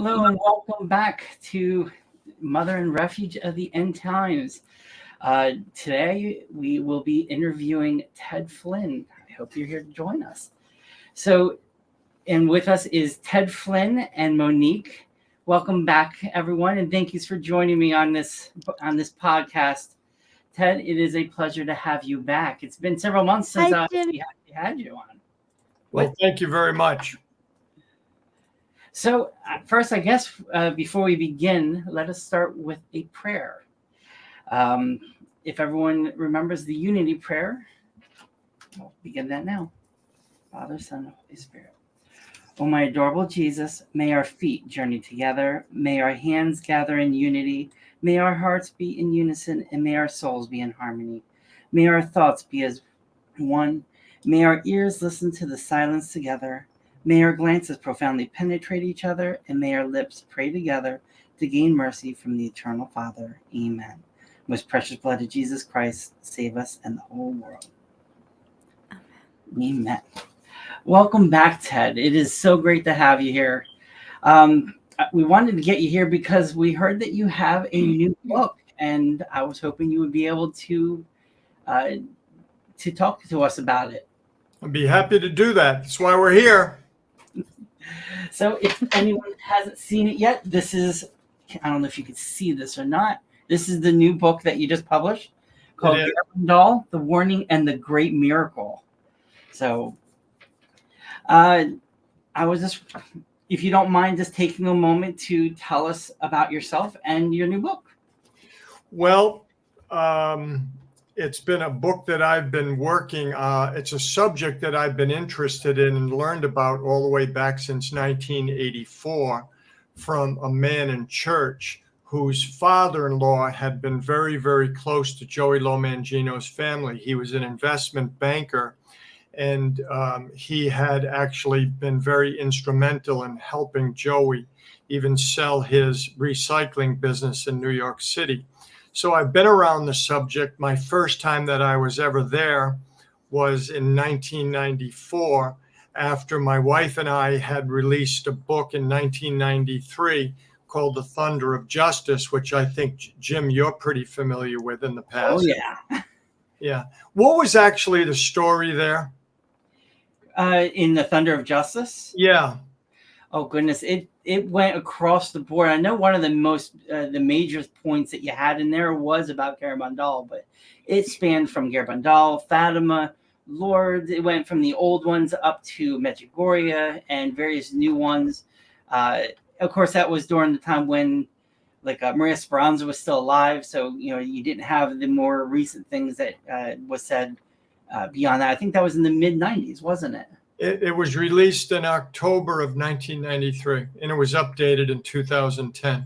Hello and welcome back to Mother and Refuge of the End Times. Today we will be interviewing Ted Flynn. I hope you're here to join us. And with us is Ted Flynn and Monique. Welcome back, everyone, and thank you for joining me on this podcast. Ted, it is a pleasure to have you back. It's been several months since we had you on. Well, thank you very much. So first, I guess, before we begin, let us start with a prayer. If everyone remembers the unity prayer, we'll begin that now. Father, Son, Holy Spirit. Oh, my adorable Jesus, may our feet journey together. May our hands gather in unity. May our hearts beat in unison, and may our souls be in harmony. May our thoughts be as one. May our ears listen to the silence together. May our glances profoundly penetrate each other, and may our lips pray together to gain mercy from the eternal Father. Amen. Most precious blood of Jesus Christ, save us and the whole world. Amen. Welcome back, Ted. It is so great to have you here. We wanted to get you here because we heard that you have a new book, and I was hoping you would be able to talk to us about it. I'd be happy to do that. That's why we're here. So if anyone hasn't seen it yet, this is, I don't know if you can see this or not. This is the new book that you just published called Garabandal, The Warning and the Great Miracle. So I was just, if you don't mind just taking a moment to tell us about yourself and your new book. Well, it's been a book that I've been working. It's a subject that I've been interested in and learned about all the way back since 1984 from a man in church whose father-in-law had been very, very close to Joey Lomangino's family. He was an investment banker, and he had actually been very instrumental in helping Joey even sell his recycling business in New York City. So I've been around the subject. My first time that I was ever there was in 1994, after my wife and I had released a book in 1993 called The Thunder of Justice, which I think, Jim, you're pretty familiar with in the past. Oh, yeah. Yeah. What was actually the story there? In The Thunder of Justice? Yeah. Oh, goodness. It went across the board. I know one of the most, the major points that you had in there was about Garabandal, but it spanned from Garabandal, Fatima, Lourdes. It went from the old ones up to Medjugorje and various new ones. Of course, that was during the time when, like, Maria Speranza was still alive. So, you didn't have the more recent things that was said beyond that. I think that was in the mid-90s, wasn't it? It was released in October of 1993, and it was updated in 2010.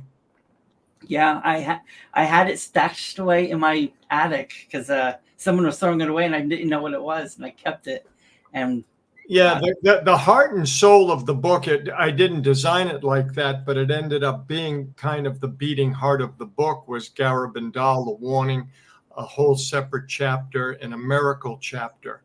Yeah, I had it stashed away in my attic because someone was throwing it away, and I didn't know what it was, and I kept it. And yeah, the heart and soul of the book, I didn't design it like that, but it ended up being kind of the beating heart of the book was Garabandal, the warning, a whole separate chapter, and a miracle chapter.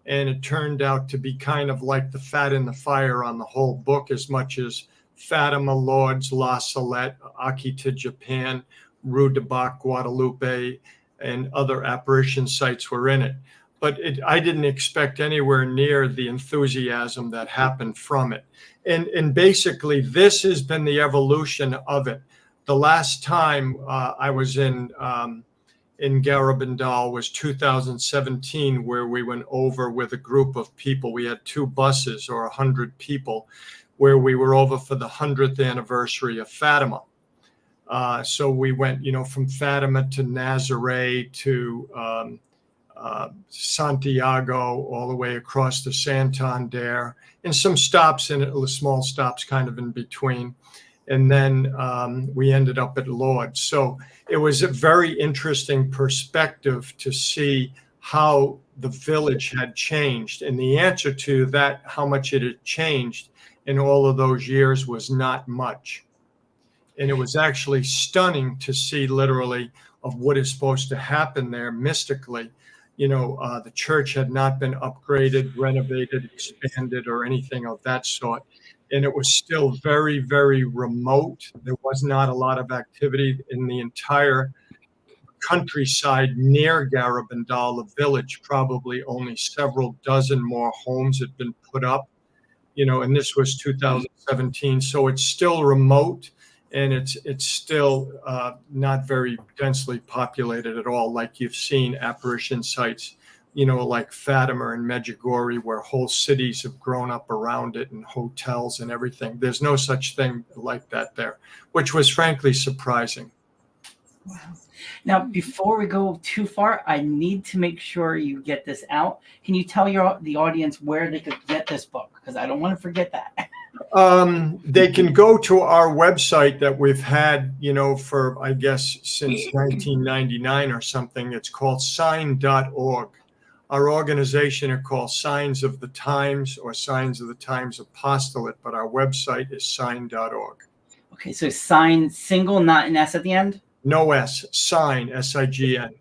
And it turned out to be kind of like the fat in the fire on the whole book, as much as Fatima, Lourdes, La Salette, Akita, Japan, Rue de Bac, Guadalupe, and other apparition sites were in it. But I didn't expect anywhere near the enthusiasm that happened from it. And basically, this has been the evolution of it. The last time I was in Garabandal was 2017, where we went over with a group of people. We had 2 buses or 100 people where we were over for the 100th anniversary of Fatima. So we went, from Fatima to Nazaré to Santiago, all the way across to Santander, and some stops small stops kind of in between. And then we ended up at Lourdes. So it was a very interesting perspective to see how the village had changed. And the answer to that, how much it had changed in all of those years, was not much. And it was actually stunning to see literally of what is supposed to happen there mystically. The church had not been upgraded, renovated, expanded, or anything of that sort. and it was still very, very remote. There was not a lot of activity in the entire countryside near Garabandal, the village. Probably only several dozen more homes had been put up, and this was 2017. So it's still remote, and it's still not very densely populated at all, like you've seen apparition sites, like Fatima and Medjugorje, where whole cities have grown up around it and hotels and everything. There's no such thing like that there, which was frankly surprising. Wow. Now, before we go too far, I need to make sure you get this out. Can you tell the audience where they could get this book? Because I don't want to forget that. They can go to our website that we've had, for, I guess, since 1999 or something. It's called sign.org. Our organization are called Signs of the Times or Signs of the Times Apostolate, but our website is sign.org. Okay, so sign single, not an S at the end? No S, sign, S-I-G-N.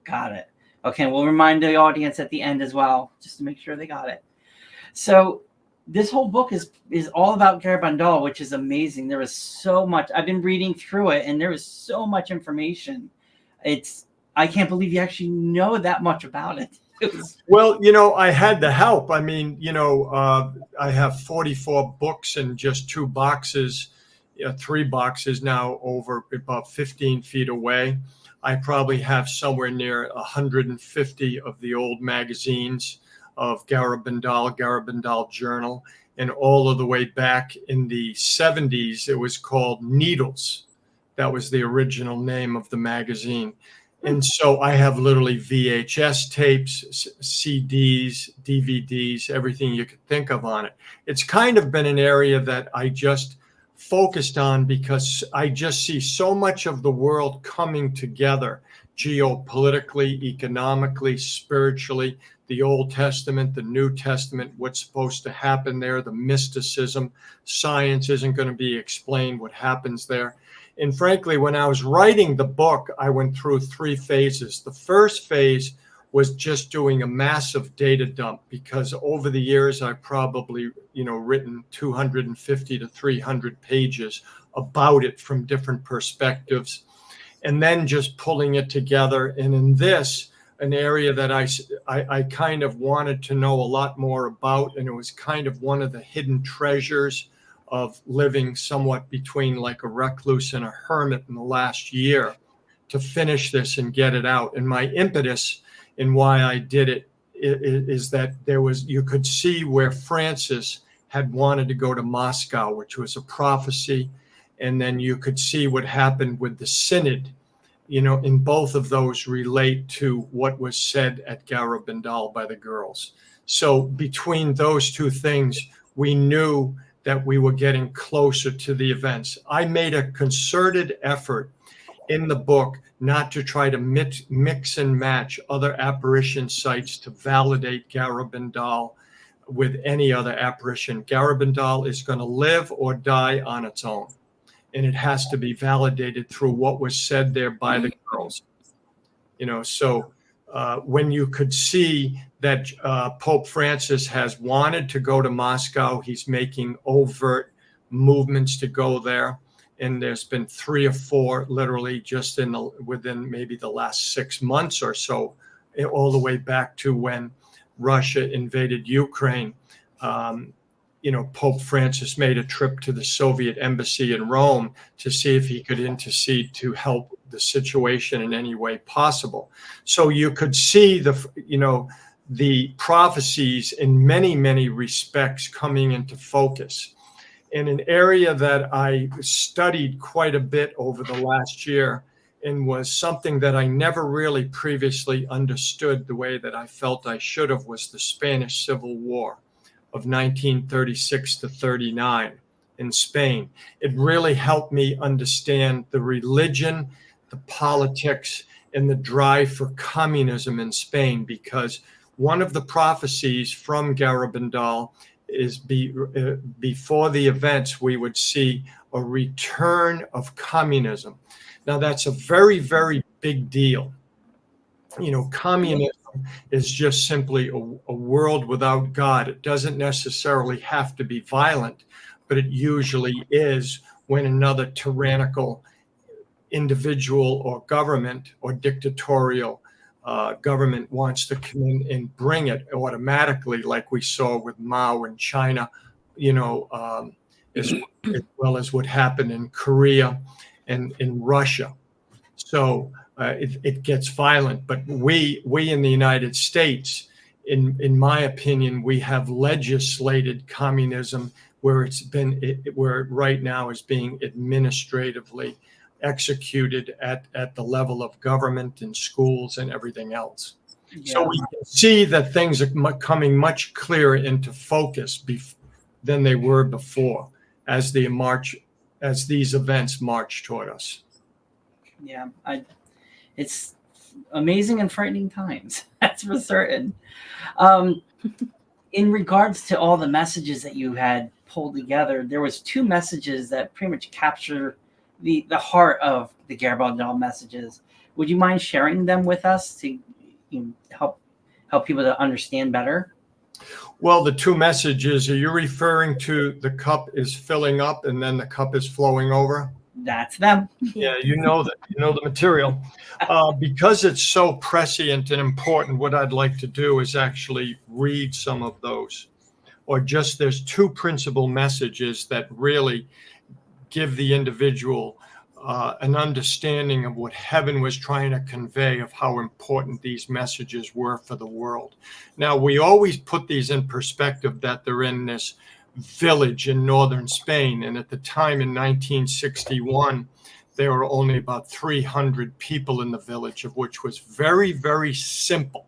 Got it. Okay, we'll remind the audience at the end as well, just to make sure they got it. So this whole book is all about Garabandal, which is amazing. There is so much. I've been reading through it, and there is so much information. I can't believe you actually know that much about it. Well, I had the help. I mean, I have 44 books in just 2 boxes. 3 boxes now over about 15 feet away. I probably have somewhere near 150 of the old magazines of Garabandal Journal, and all of the way back in the 70s, it was called Needles. That was the original name of the magazine. And so I have literally VHS tapes, CDs, DVDs, everything you could think of on it. It's kind of been an area that I just focused on because I just see so much of the world coming together geopolitically, economically, spiritually, the Old Testament, the New Testament, what's supposed to happen there, the mysticism. Science isn't going to be explained what happens there. And frankly, when I was writing the book, I went through 3 phases. The first phase was just doing a massive data dump, because over the years I've probably, written 250 to 300 pages about it from different perspectives, and then just pulling it together. And in this, an area that I kind of wanted to know a lot more about, and it was kind of one of the hidden treasures of living somewhat between like a recluse and a hermit in the last year, to finish this and get it out. And my impetus and why I did it is that you could see where Francis had wanted to go to Moscow, which was a prophecy. And then you could see what happened with the synod, in both of those relate to what was said at Garabandal by the girls. So between those 2 things, we knew that we were getting closer to the events. I made a concerted effort in the book not to try to mix and match other apparition sites to validate Garabandal with any other apparition. Garabandal is going to live or die on its own, and it has to be validated through what was said there by the girls. So when you could see that Pope Francis has wanted to go to Moscow, he's making overt movements to go there. And there's been 3 or 4 literally just within maybe the last 6 months or so, all the way back to when Russia invaded Ukraine. Pope Francis made a trip to the Soviet embassy in Rome to see if he could intercede to help the situation in any way possible. So you could see the prophecies in many, many respects coming into focus. In an area that I studied quite a bit over the last year, and was something that I never really previously understood the way that I felt I should have, was the Spanish Civil War of 1936 to 39 in Spain. It really helped me understand the religion, the politics, and the drive for communism in Spain, because one of the prophecies from Garabandal is before the events, we would see a return of communism. Now, that's a very, very big deal. Communism is just simply a world without God. It doesn't necessarily have to be violent, but it usually is when another tyrannical individual or government or dictatorial government wants to come in and bring it automatically, like we saw with Mao in China, as well as what happened in Korea and in Russia. So it gets violent. But we in the United States, in my opinion, we have legislated communism where where it right now is being administratively executed at the level of government and schools and everything else. Yeah. So we can see that things are coming much clearer into focus than they were before as these events march toward us. Yeah, it's amazing and frightening times. That's for certain. In regards to all the messages that you had pulled together, there was 2 messages that pretty much capture the heart of the Garabandal Doll messages. Would you mind sharing them with us to help people to understand better? Well, the 2 messages, are you referring to the cup is filling up and then the cup is flowing over? That's them. Yeah, you know the material. Because it's so prescient and important, what I'd like to do is actually read some of those. Or just there's 2 principal messages that really give the individual an understanding of what heaven was trying to convey, of how important these messages were for the world. Now, we always put these in perspective that they're in this village in northern Spain. And at the time in 1961, there were only about 300 people in the village, of which was very, very simple.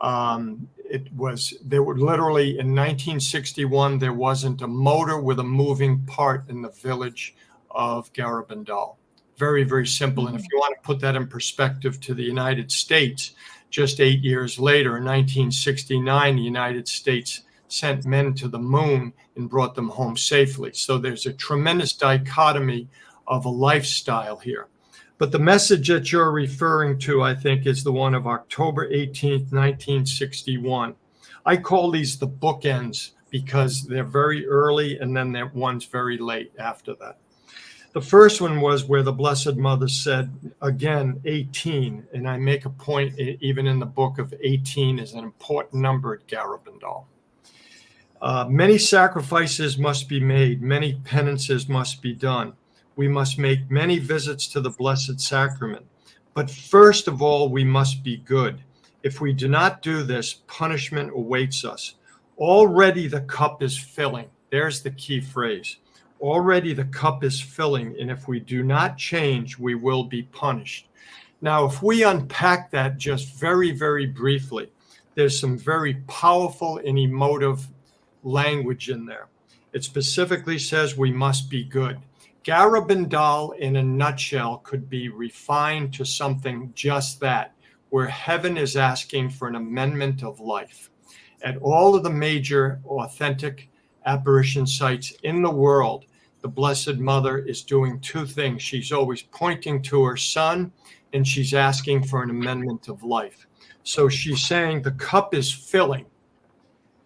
There were literally in 1961, there wasn't a motor with a moving part in the village of Garabandal. Very, very simple. And if you want to put that in perspective to the United States, just 8 years later, in 1969, the United States sent men to the moon and brought them home safely. So there's a tremendous dichotomy of a lifestyle here. But the message that you're referring to, I think, is the one of October 18th, 1961. I call these the bookends because they're very early and then one's very late after that. The first one was where the Blessed Mother said, again, 18, and I make a point even in the book of 18 is an important number at Garabandal. Many sacrifices must be made, many penances must be done. We must make many visits to the Blessed Sacrament. But first of all, we must be good. If we do not do this, punishment awaits us. Already the cup is filling. There's the key phrase. Already the cup is filling, and if we do not change, we will be punished. Now, if we unpack that just very, very briefly, there's some very powerful and emotive language in there. It specifically says we must be good. Garabandal, in a nutshell, could be refined to something just that, where heaven is asking for an amendment of life. At all of the major authentic apparition sites in the world, the Blessed Mother is doing 2 things. She's always pointing to her son, and she's asking for an amendment of life. So she's saying the cup is filling.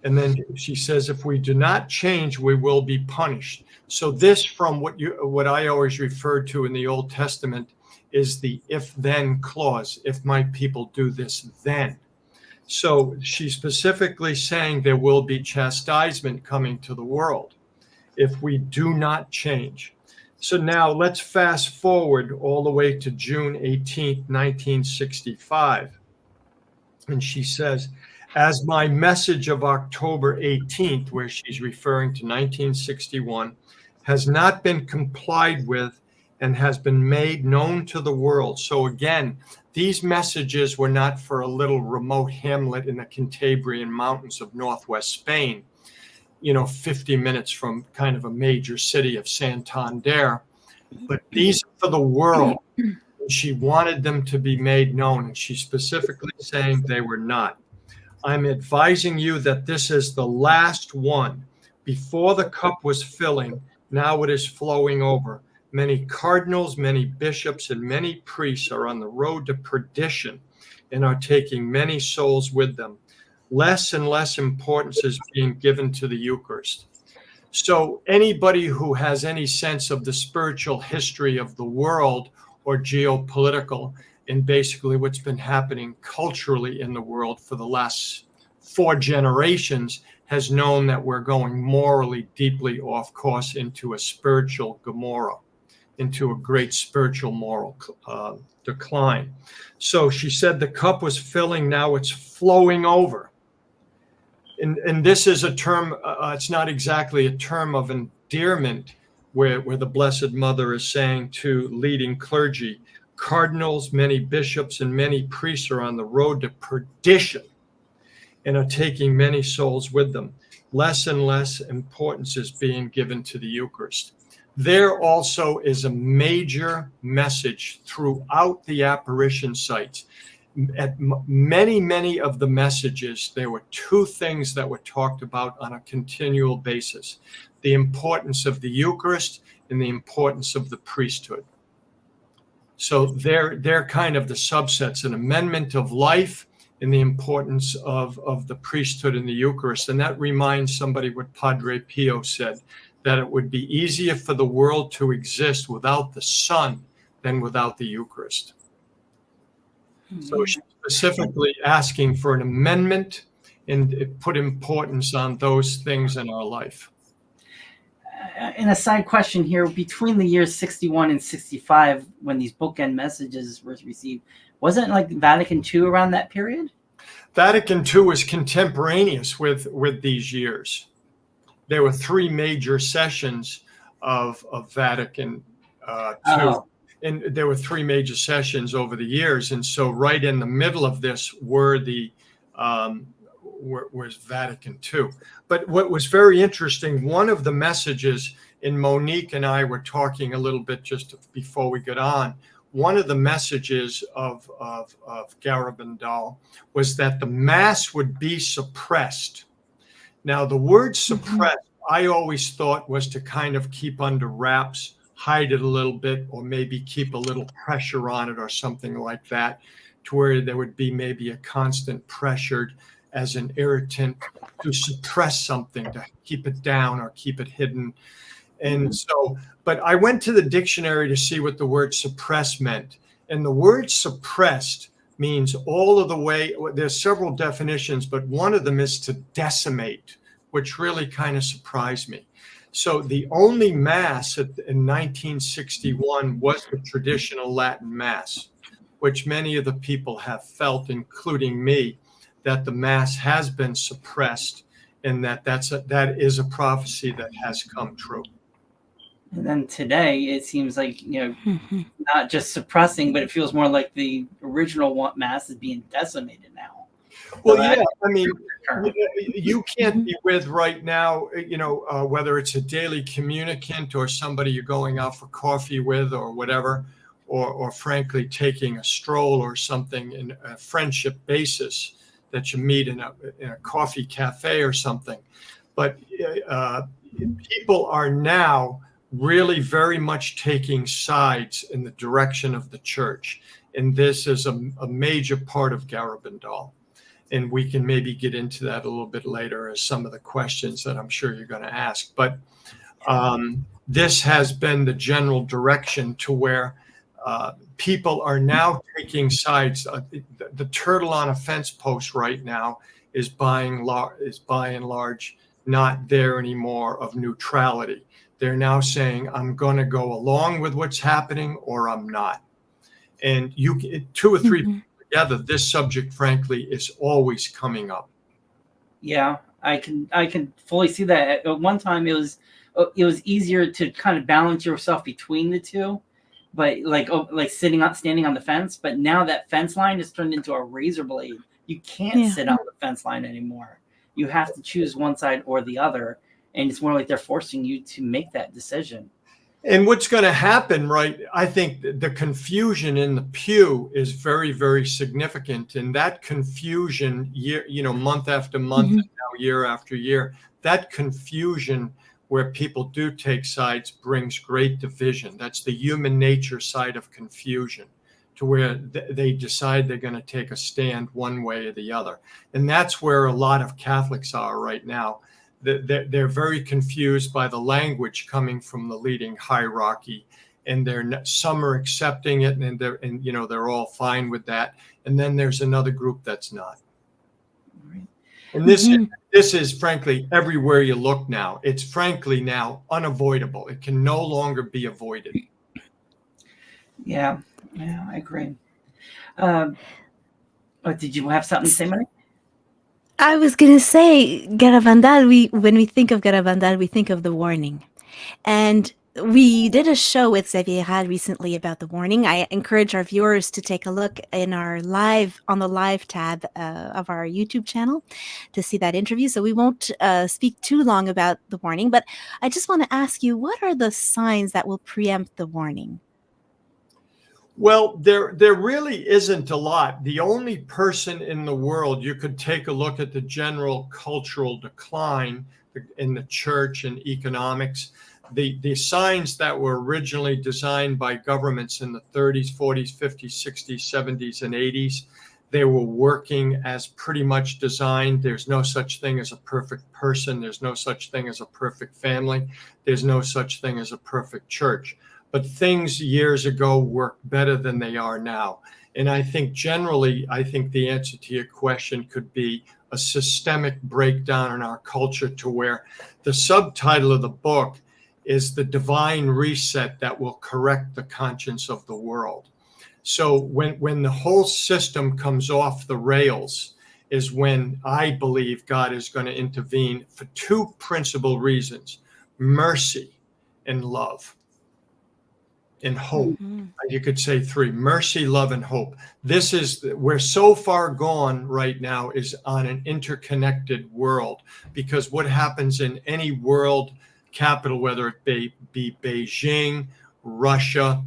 And then she says, if we do not change, we will be punished. So this, from what I always refer to in the Old Testament, is the if-then clause. If my people do this, then. So she's specifically saying there will be chastisement coming to the world if we do not change. So now let's fast forward all the way to June 18th, 1965. And she says, as my message of October 18th, where she's referring to 1961, has not been complied with and has been made known to the world. So again, these messages were not for a little remote hamlet in the Cantabrian Mountains of Northwest Spain, 50 minutes from kind of a major city of Santander, but these are for the world. She wanted them to be made known, and she's specifically saying they were not. I'm advising you that this is the last one. Before the cup was filling, now it is flowing over. Many cardinals, many bishops, and many priests are on the road to perdition and are taking many souls with them. Less and less importance is being given to the Eucharist. So anybody who has any sense of the spiritual history of the world or geopolitical and basically what's been happening culturally in the world for the last 4 generations has known that we're going morally deeply off course into a spiritual Gomorrah, into a great spiritual moral decline. So she said the cup was filling, now it's flowing over. And this is a term, it's not exactly a term of endearment where the Blessed Mother is saying to leading clergy, cardinals, many bishops, and many priests are on the road to perdition and are taking many souls with them. Less and less importance is being given to the Eucharist. There also is a major message throughout the apparition sites. At many of the messages, there were 2 things that were talked about on a continual basis: the importance of the Eucharist and the importance of the priesthood. So they're kind of the subsets: an amendment of life and the importance of the priesthood and the Eucharist. And that reminds somebody what Padre Pio said, that it would be easier for the world to exist without the Son than without the Eucharist. So she's specifically asking for an amendment and put importance on those things in our life. And a side question here, between the years 61 and 65, when these bookend messages were received, wasn't like Vatican II around that period? Vatican II was contemporaneous with these years. There were 3 major sessions of Vatican II. Oh. And there were 3 major sessions over the years. And so right in the middle of this was Vatican II. But what was very interesting, one of the messages, and Monique and I were talking a little bit just before we got on, one of the messages of Garabandal was that the Mass would be suppressed. Now, the word suppressed, I always thought was to kind of keep under wraps, hide it a little bit, or maybe keep a little pressure on it or something like that, to where there would be maybe a constant pressure as an irritant to suppress something, to keep it down or keep it hidden. And so, but I went to the dictionary to see what the word suppress meant. And the word suppressed means all of the way, there's several definitions, but one of them is to decimate, which really kind of surprised me. So the only Mass in 1961 was the traditional Latin Mass, which many of the people have felt, including me, that the Mass has been suppressed, and that is a prophecy that has come true. And then today, it seems like, not just suppressing, but it feels more like the original Mass is being decimated now. Well, yeah, I mean, you can't be with right now, whether it's a daily communicant or somebody you're going out for coffee with or whatever, or frankly, taking a stroll or something in a friendship basis that you meet in a coffee cafe or something. But people are now really very much taking sides in the direction of the church. And this is a major part of Garabandal. And we can maybe get into that a little bit later as some of the questions that I'm sure you're going to ask. But this has been the general direction to where people are now taking sides. The turtle on a fence post right now is by and large not there anymore of neutrality. They're now saying, I'm going to go along with what's happening or I'm not. And 2 or 3 people together, this subject, frankly, is always coming up. Yeah, I can fully see that. At one time, it was easier to kind of balance yourself between the two, but like standing on the fence. But now that fence line is turned into a razor blade. You can't sit on the fence line anymore. You have to choose one side or the other, and it's more like they're forcing you to make that decision. And what's going to happen, right? I think the confusion in the pew is very, very significant. And that confusion, month after month, and now year after year, that confusion where people do take sides brings great division. That's the human nature side of confusion, to where they decide they're going to take a stand one way or the other. And that's where a lot of Catholics are right now. they're very confused by the language coming from the leading hierarchy, and some are accepting it, and they're all fine with that. And then there's another group that's not. Right. And this is frankly everywhere you look now. It's frankly now unavoidable. It can no longer be avoided. Yeah, I agree. Did you have something to say, Marie? I was going to say, Guerra Vandal, when we think of Guerra Vandal, we think of the warning. And we did a show with Xavier Had recently about the warning. I encourage our viewers to take a look on the live tab of our YouTube channel to see that interview. So we won't speak too long about the warning, but I just want to ask you, what are the signs that will preempt the warning? Well, there really isn't a lot. The only person in the world, you could take a look at the general cultural decline in the church and economics. The signs that were originally designed by governments in the 30s, 40s, 50s, 60s, 70s, and 80s, they were working as pretty much designed. There's no such thing as a perfect person. There's no such thing as a perfect family. There's no such thing as a perfect church. But things years ago worked better than they are now. And I think generally, the answer to your question could be a systemic breakdown in our culture, to where the subtitle of the book is The Divine Reset That Will Correct the Conscience of the World. So when the whole system comes off the rails is when I believe God is going to intervene for two principal reasons: mercy and love. And hope. Mm-hmm. You could say three: mercy, love, and hope. We're so far gone right now is on an interconnected world, because what happens in any world capital, whether it be Beijing, Russia,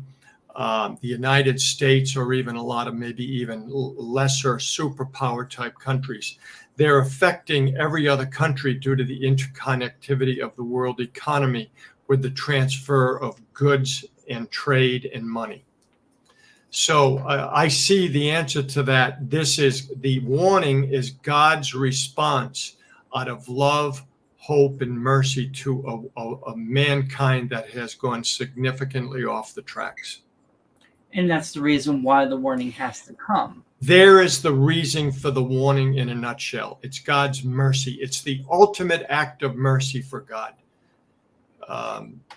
the United States, or even a lot of maybe even lesser superpower type countries, they're affecting every other country due to the interconnectivity of the world economy with the transfer of goods and trade and money. So I see the answer to that. The warning is God's response out of love, hope, and mercy to a mankind that has gone significantly off the tracks. And that's the reason why the warning has to come. There is the reason for the warning in a nutshell. It's God's mercy. It's the ultimate act of mercy for God.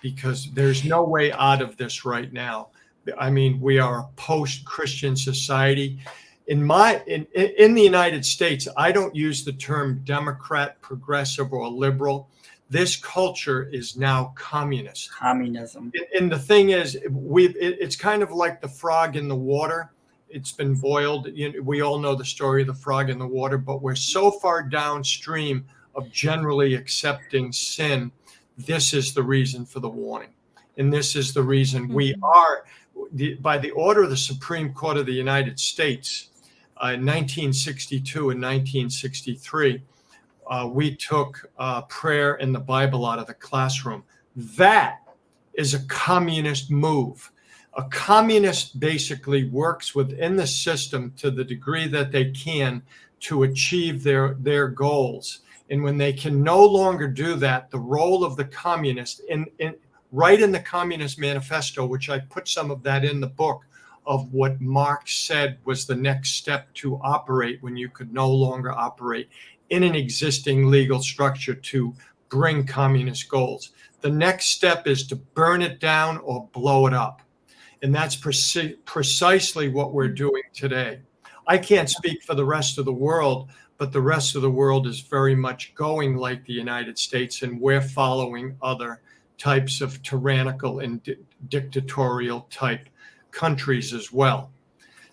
Because there's no way out of this right now. I mean, we are a post-Christian society. In the United States, I don't use the term Democrat, progressive, or liberal. This culture is now communist. Communism. And the thing is, it's kind of like the frog in the water. It's been boiled. We all know the story of the frog in the water, but we're so far downstream of generally accepting sin. This is the reason for the warning. And this is the reason we are, by the order of the Supreme Court of the United States, in 1962 and 1963, we took prayer and the Bible out of the classroom. That is a communist move. A communist basically works within the system to the degree that they can to achieve their goals. And when they can no longer do that, the role of the communist, right in the Communist Manifesto, which I put some of that in the book, of what Marx said was the next step to operate when you could no longer operate in an existing legal structure to bring communist goals. The next step is to burn it down or blow it up. And that's precisely what we're doing today. I can't speak for the rest of the world, but the rest of the world is very much going like the United States, and we're following other types of tyrannical and dictatorial type countries as well.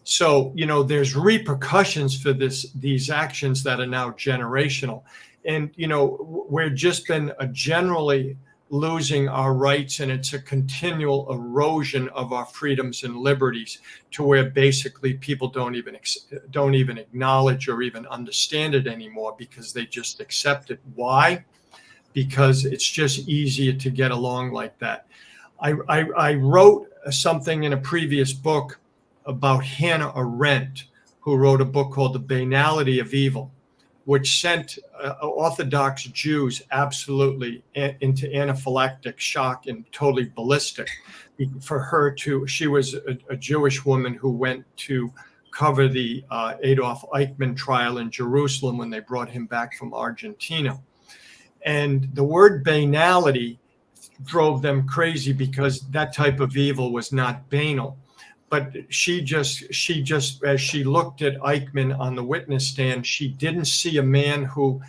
So, there's repercussions for these actions that are now generational. And, we're just been generally losing our rights, and it's a continual erosion of our freedoms and liberties, to where basically people don't even acknowledge or even understand it anymore, because they just accept it. Why? Because it's just easier to get along like that. I wrote something in a previous book about Hannah Arendt, who wrote a book called The Banality of Evil. which sent Orthodox Jews absolutely into anaphylactic shock and totally ballistic. She was a Jewish woman who went to cover the Adolf Eichmann trial in Jerusalem when they brought him back from Argentina. And the word banality drove them crazy because that type of evil was not banal. But she just, as she looked at Eichmann on the witness stand, she didn't see a man who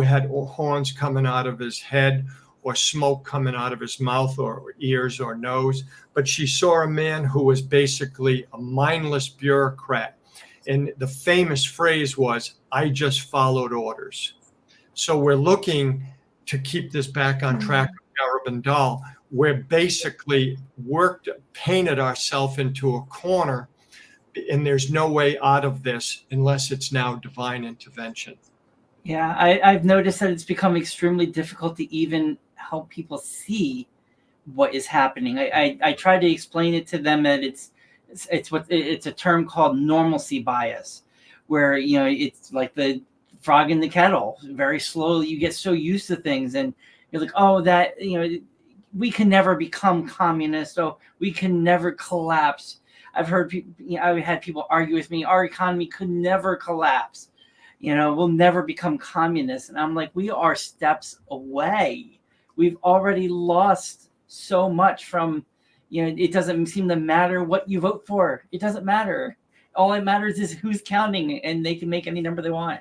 had horns coming out of his head or smoke coming out of his mouth or ears or nose, but she saw a man who was basically a mindless bureaucrat. And the famous phrase was, "I just followed orders." So we're looking to keep this back on track with Garabandal. We're basically painted ourselves into a corner, and there's no way out of this unless it's now divine intervention. Yeah, I've noticed that it's become extremely difficult to even help people see what is happening. I try to explain it to them that it's a term called normalcy bias, where it's like the frog in the kettle. Very slowly, you get so used to things, and you're like, oh, that we can never become communist. Oh, we can never collapse. I've heard people. I've had people argue with me. Our economy could never collapse. We'll never become communist. And I'm like, we are steps away. We've already lost so much from. It doesn't seem to matter what you vote for. It doesn't matter. All that matters is who's counting, and they can make any number they want.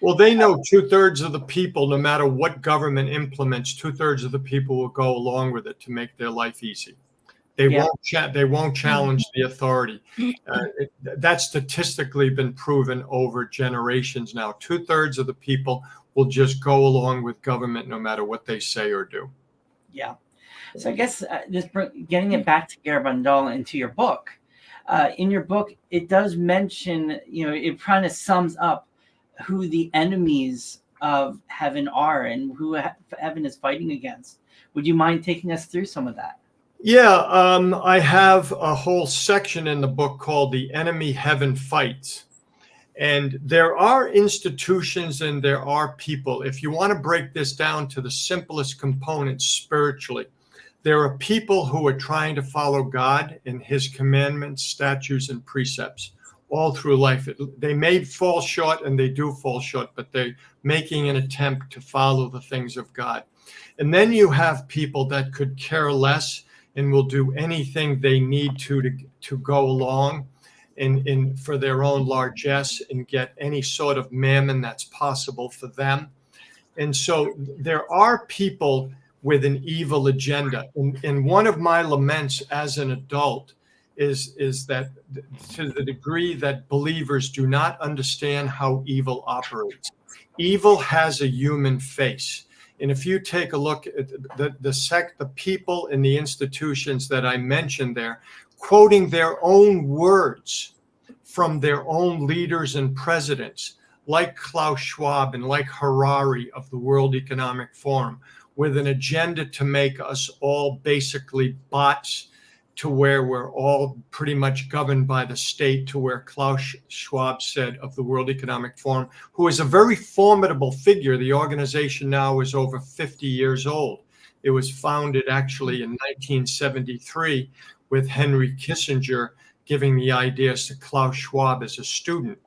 Well, they know 2/3 of the people, no matter what government implements, 2/3 of the people will go along with it to make their life easy. They won't challenge the authority. That's statistically been proven over generations now. 2/3 of the people will just go along with government no matter what they say or do. Yeah. So I guess getting it back to Garabandal and to your book. In your book, it does mention, it kind of sums up who the enemies of heaven are and who heaven is fighting against. Would you mind taking us through some of that? Yeah, I have a whole section in the book called The Enemy Heaven Fights. And there are institutions and there are people. If you want to break this down to the simplest components spiritually, there are people who are trying to follow God and his commandments, statutes, and precepts all through life. They may fall short, and they do fall short, but they're making an attempt to follow the things of God. And then you have people that could care less and will do anything they need to go along in for their own largesse and get any sort of mammon that's possible for them. And so there are people with an evil agenda. And one of my laments as an adult is that to the degree that believers do not understand how evil operates. Evil has a human face. And if you take a look at the people in the institutions that I mentioned there, quoting their own words from their own leaders and presidents, like Klaus Schwab and like Harari of the World Economic Forum, with an agenda to make us all basically bots, to where we're all pretty much governed by the state, to where Klaus Schwab said of the World Economic Forum, who is a very formidable figure. The organization now is over 50 years old. It was founded actually in 1973 with Henry Kissinger giving the ideas to Klaus Schwab as a student.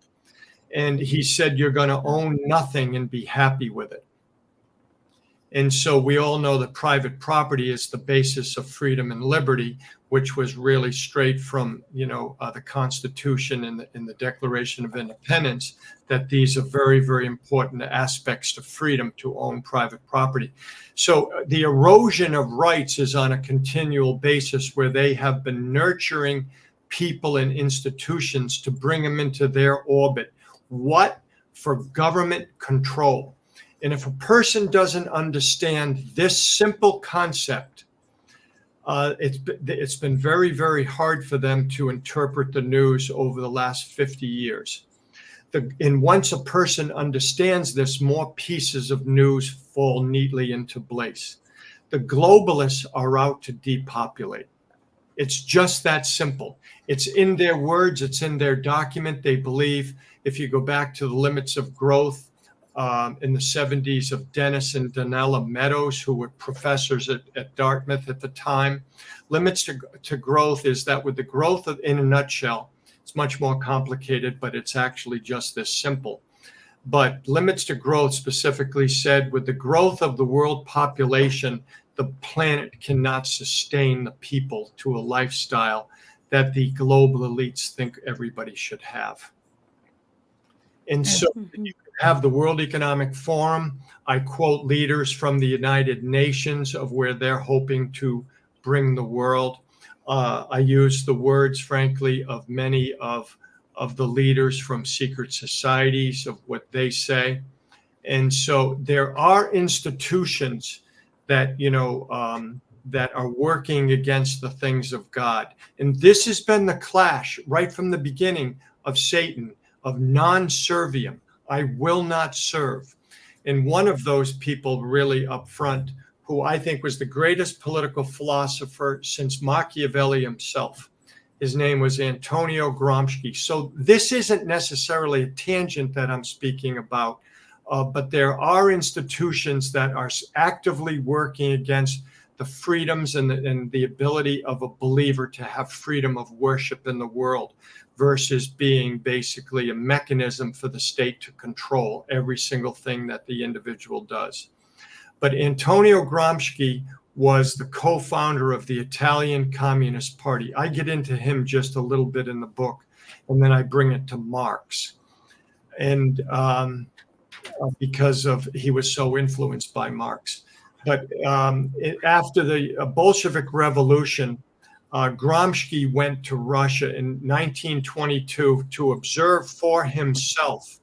And he said, you're going to own nothing and be happy with it. And so we all know that private property is the basis of freedom and liberty, which was really straight from, the Constitution and the Declaration of Independence, that these are very, very important aspects to freedom to own private property. So the erosion of rights is on a continual basis, where they have been nurturing people and institutions to bring them into their orbit. What? For government control. And if a person doesn't understand this simple concept, it's been very, very hard for them to interpret the news over the last 50 years. And once a person understands this, more pieces of news fall neatly into place. The globalists are out to depopulate. It's just that simple. It's in their words. It's in their document. They believe, if you go back to the limits of growth, in the 70s of Dennis and Donella Meadows, who were professors at Dartmouth at the time. Limits to growth is that with the growth of, in a nutshell, it's much more complicated, but it's actually just this simple. But limits to growth specifically said, with the growth of the world population, the planet cannot sustain the people to a lifestyle that the global elites think everybody should have. And so you have the World Economic Forum. I quote leaders from the United Nations of where they're hoping to bring the world. I use the words, frankly, of many of the leaders from secret societies, of what they say. And so there are institutions that, that are working against the things of God. And this has been the clash right from the beginning of Satan, of non-servium. I will not serve. And one of those people really up front, who I think was the greatest political philosopher since Machiavelli himself, his name was Antonio Gramsci. So this isn't necessarily a tangent that I'm speaking about, but there are institutions that are actively working against the freedoms and the ability of a believer to have freedom of worship in the world, versus being basically a mechanism for the state to control every single thing that the individual does. But Antonio Gramsci was the co-founder of the Italian Communist Party. I get into him just a little bit in the book, and then I bring it to Marx. And because he was so influenced by Marx. But after the Bolshevik Revolution, Gramsci went to Russia in 1922 to observe for himself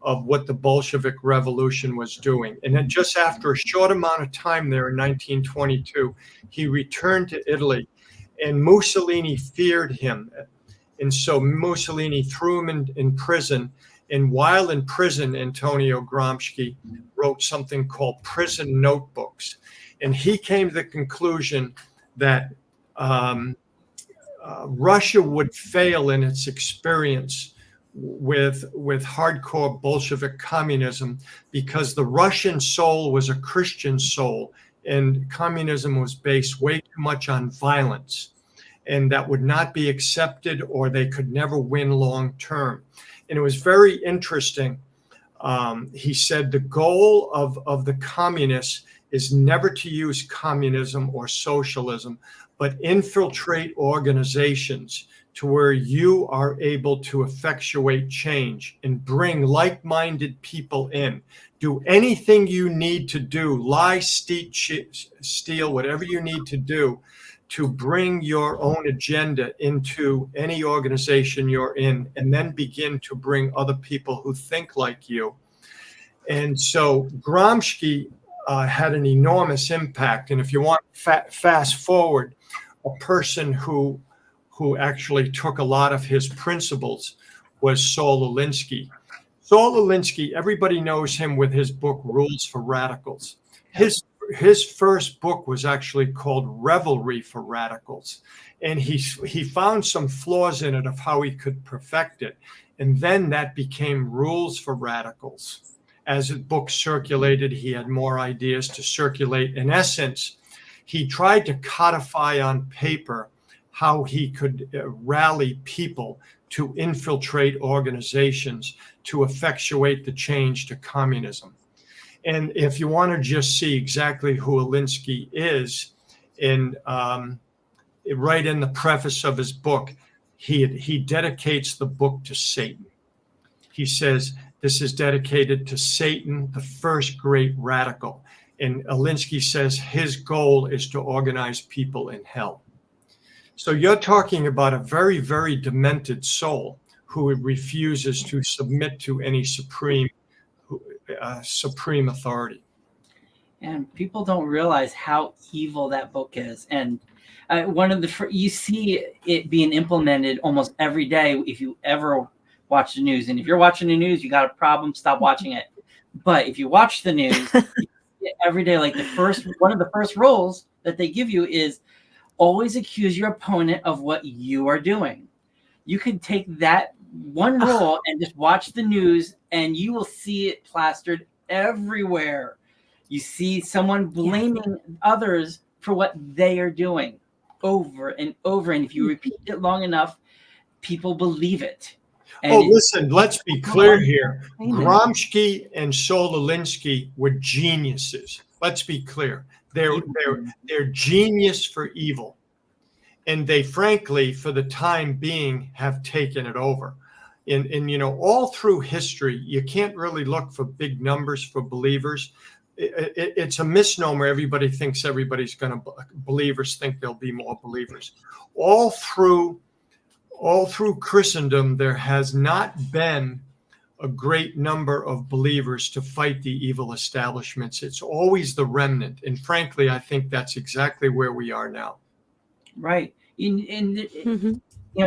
of what the Bolshevik Revolution was doing. And then just after a short amount of time there in 1922, he returned to Italy, and Mussolini feared him. And so Mussolini threw him in prison. And while in prison, Antonio Gramsci wrote something called Prison Notebooks. And he came to the conclusion that Russia would fail in its experience with hardcore Bolshevik communism because the Russian soul was a Christian soul, and communism was based way too much on violence, and that would not be accepted, or they could never win long term. And it was very interesting. He said the goal of the communists is never to use communism or socialism, but infiltrate organizations to where you are able to effectuate change and bring like-minded people in. Do anything you need to do, lie, steal, whatever you need to do to bring your own agenda into any organization you're in, and then begin to bring other people who think like you. And so Gramsci had an enormous impact. And if you want fast forward, a person who actually took a lot of his principles was Saul Alinsky. Saul Alinsky, everybody knows him with his book, Rules for Radicals. His first book was actually called Revelry for Radicals. And he found some flaws in it of how he could perfect it. And then that became Rules for Radicals. As the book circulated, he had more ideas to circulate. In essence, he tried to codify on paper how he could rally people to infiltrate organizations to effectuate the change to communism. And if you want to just see exactly who Alinsky is, right in the preface of his book, he dedicates the book to Satan. He says, this is dedicated to Satan, the first great radical. And Alinsky says his goal is to organize people in hell. So you're talking about a very, very demented soul who refuses to submit to any supreme authority. And people don't realize how evil that book is. And you see it being implemented almost every day if you ever watch the news. And if you're watching the news, you got a problem, stop watching it. But if you watch the news every day, like one of the first rules that they give you is always accuse your opponent of what you are doing. You can take that one rule and just watch the news, and you will see it plastered everywhere. You see someone blaming others for what they are doing over and over. And if you repeat it long enough, people believe it. And listen, let's be clear here. I know. Gramsci and Saul Alinsky were geniuses. Let's be clear. They're genius for evil. And they, frankly, for the time being, have taken it over. And all through history, you can't really look for big numbers for believers. It's a misnomer. Everybody thinks everybody's going to, believers think there'll be more believers. All through Christendom, there has not been a great number of believers to fight the evil establishments. It's always the remnant. And frankly, I think that's exactly where we are now. Right.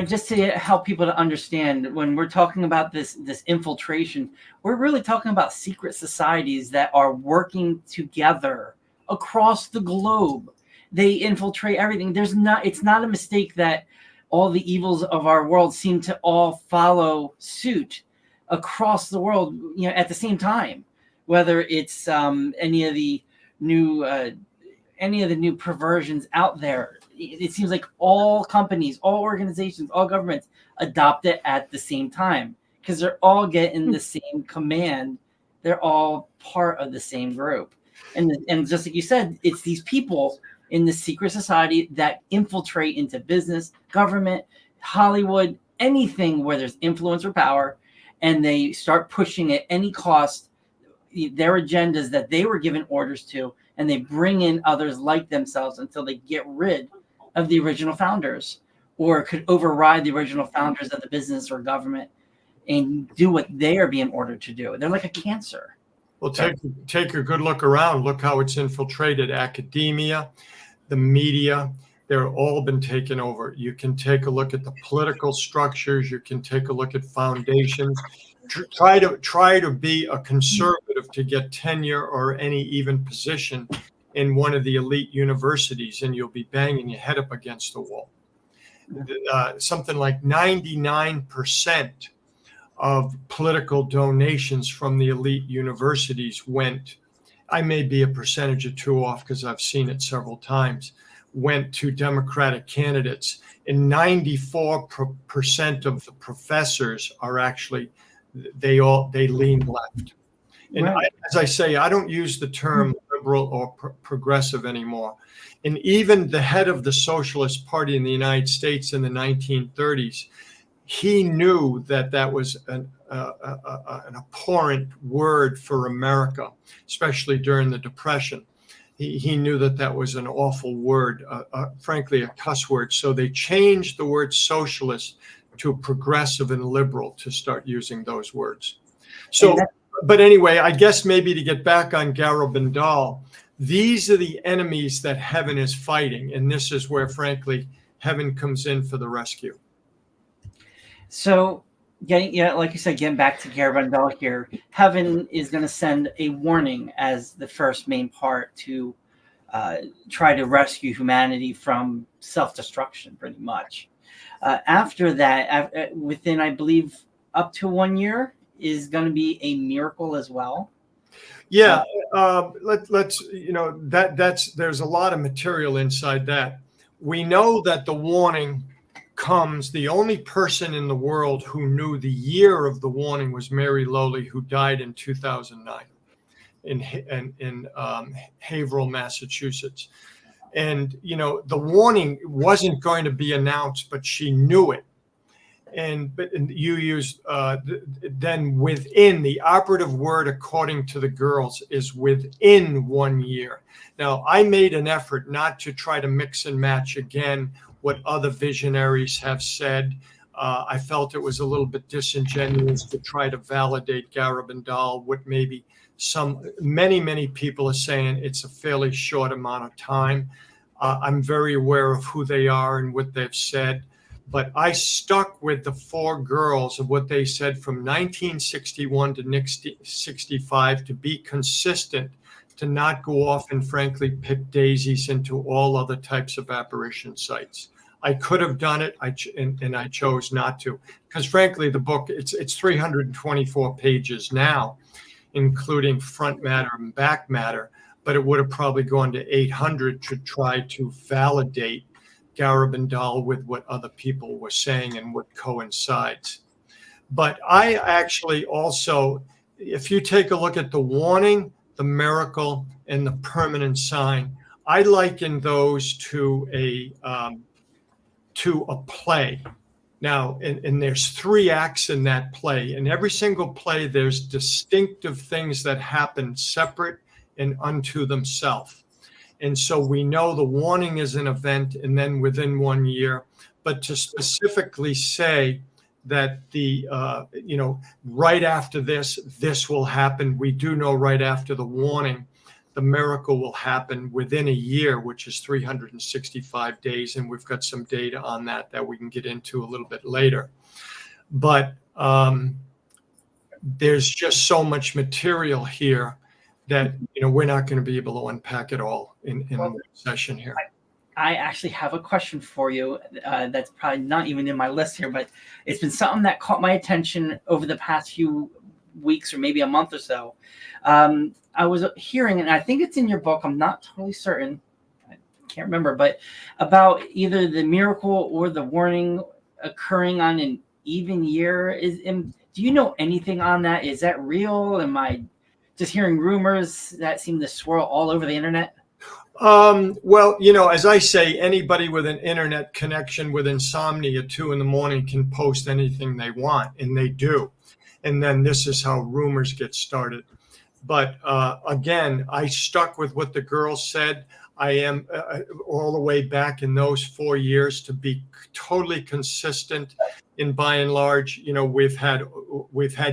Just to help people to understand, when we're talking about this infiltration, we're really talking about secret societies that are working together across the globe. They infiltrate everything. It's not a mistake that all the evils of our world seem to all follow suit across the world, at the same time, whether it's any of the new perversions out there. It seems like all companies, all organizations, all governments adopt it at the same time because they're all getting the same command. They're all part of the same group. And just like you said, it's these people in the secret society that infiltrate into business, government, Hollywood, anything where there's influence or power, and they start pushing at any cost their agendas that they were given orders to, and they bring in others like themselves until they get rid of the original founders, or could override the original founders of the business or government and do what they are being ordered to do. They're like a cancer. Well, take a good look around. Look how it's infiltrated academia, the media. They're all been taken over. You can take a look at the political structures. You can take a look at foundations. Try to be a conservative to get tenure or any even position in one of the elite universities, and you'll be banging your head up against the wall. Something like 99% of political donations from the elite universities went, I may be a percentage or two off because I've seen it several times, went to Democratic candidates. And 94% of the professors are actually, they lean left. And Right. as I say, I don't use the term liberal or progressive anymore. And even the head of the Socialist Party in the United States in the 1930s, he knew that was an abhorrent word for America, especially during the Depression. He knew that was an awful word, frankly, a cuss word. So they changed the word socialist to progressive and liberal to start using those words. So, but anyway, I guess maybe to get back on Garabandal, these are the enemies that heaven is fighting. And this is where, frankly, heaven comes in for the rescue. So, like you said, getting back to Garabandal here, heaven is going to send a warning as the first main part to try to rescue humanity from self-destruction, pretty much. After that, within, I believe, up to 1 year, is going to be a miracle as well. Yeah, let's there's a lot of material inside that. We know that the warning comes. The only person in the world who knew the year of the warning was Mary Lowley, who died in 2009 in Haverhill, Massachusetts. And the warning wasn't going to be announced, but she knew it. And you use then within, the operative word according to the girls is within 1 year. Now, I made an effort not to try to mix and match again what other visionaries have said. I felt it was a little bit disingenuous to try to validate Garabandal, what maybe many people are saying it's a fairly short amount of time. I'm very aware of who they are and what they've said. But I stuck with the four girls of what they said from 1961 to 1965 to be consistent, to not go off and frankly pick daisies into all other types of apparition sites. I could have done it, and I chose not to, because frankly the book, it's 324 pages now, including front matter and back matter, but it would have probably gone to 800 to try to validate Garabandal with what other people were saying and what coincides. But I actually also, if you take a look at the warning, the miracle, and the permanent sign, I liken those to a play. Now, and there's 3 acts in that play. In every single play, there's distinctive things that happen separate and unto themselves. And so we know the warning is an event and then within 1 year, but to specifically say that right after this will happen. We do know right after the warning, the miracle will happen within a year, which is 365 days. And we've got some data on that we can get into a little bit later. But there's just so much material here that we're not going to be able to unpack it all in one session here. I actually have a question for you that's probably not even in my list here, but it's been something that caught my attention over the past few weeks or maybe a month or so. I was hearing, and I think it's in your book, I'm not totally certain, I can't remember, but about either the miracle or the warning occurring on an even year. Do you know anything on that? Is that real? Am I just hearing rumors that seem to swirl all over the internet? Well, as I say, anybody with an internet connection with insomnia at 2 a.m. can post anything they want, and they do. And then this is how rumors get started. But again, I stuck with what the girl said. I am all the way back in those 4 years to be totally consistent. And by and large, we've had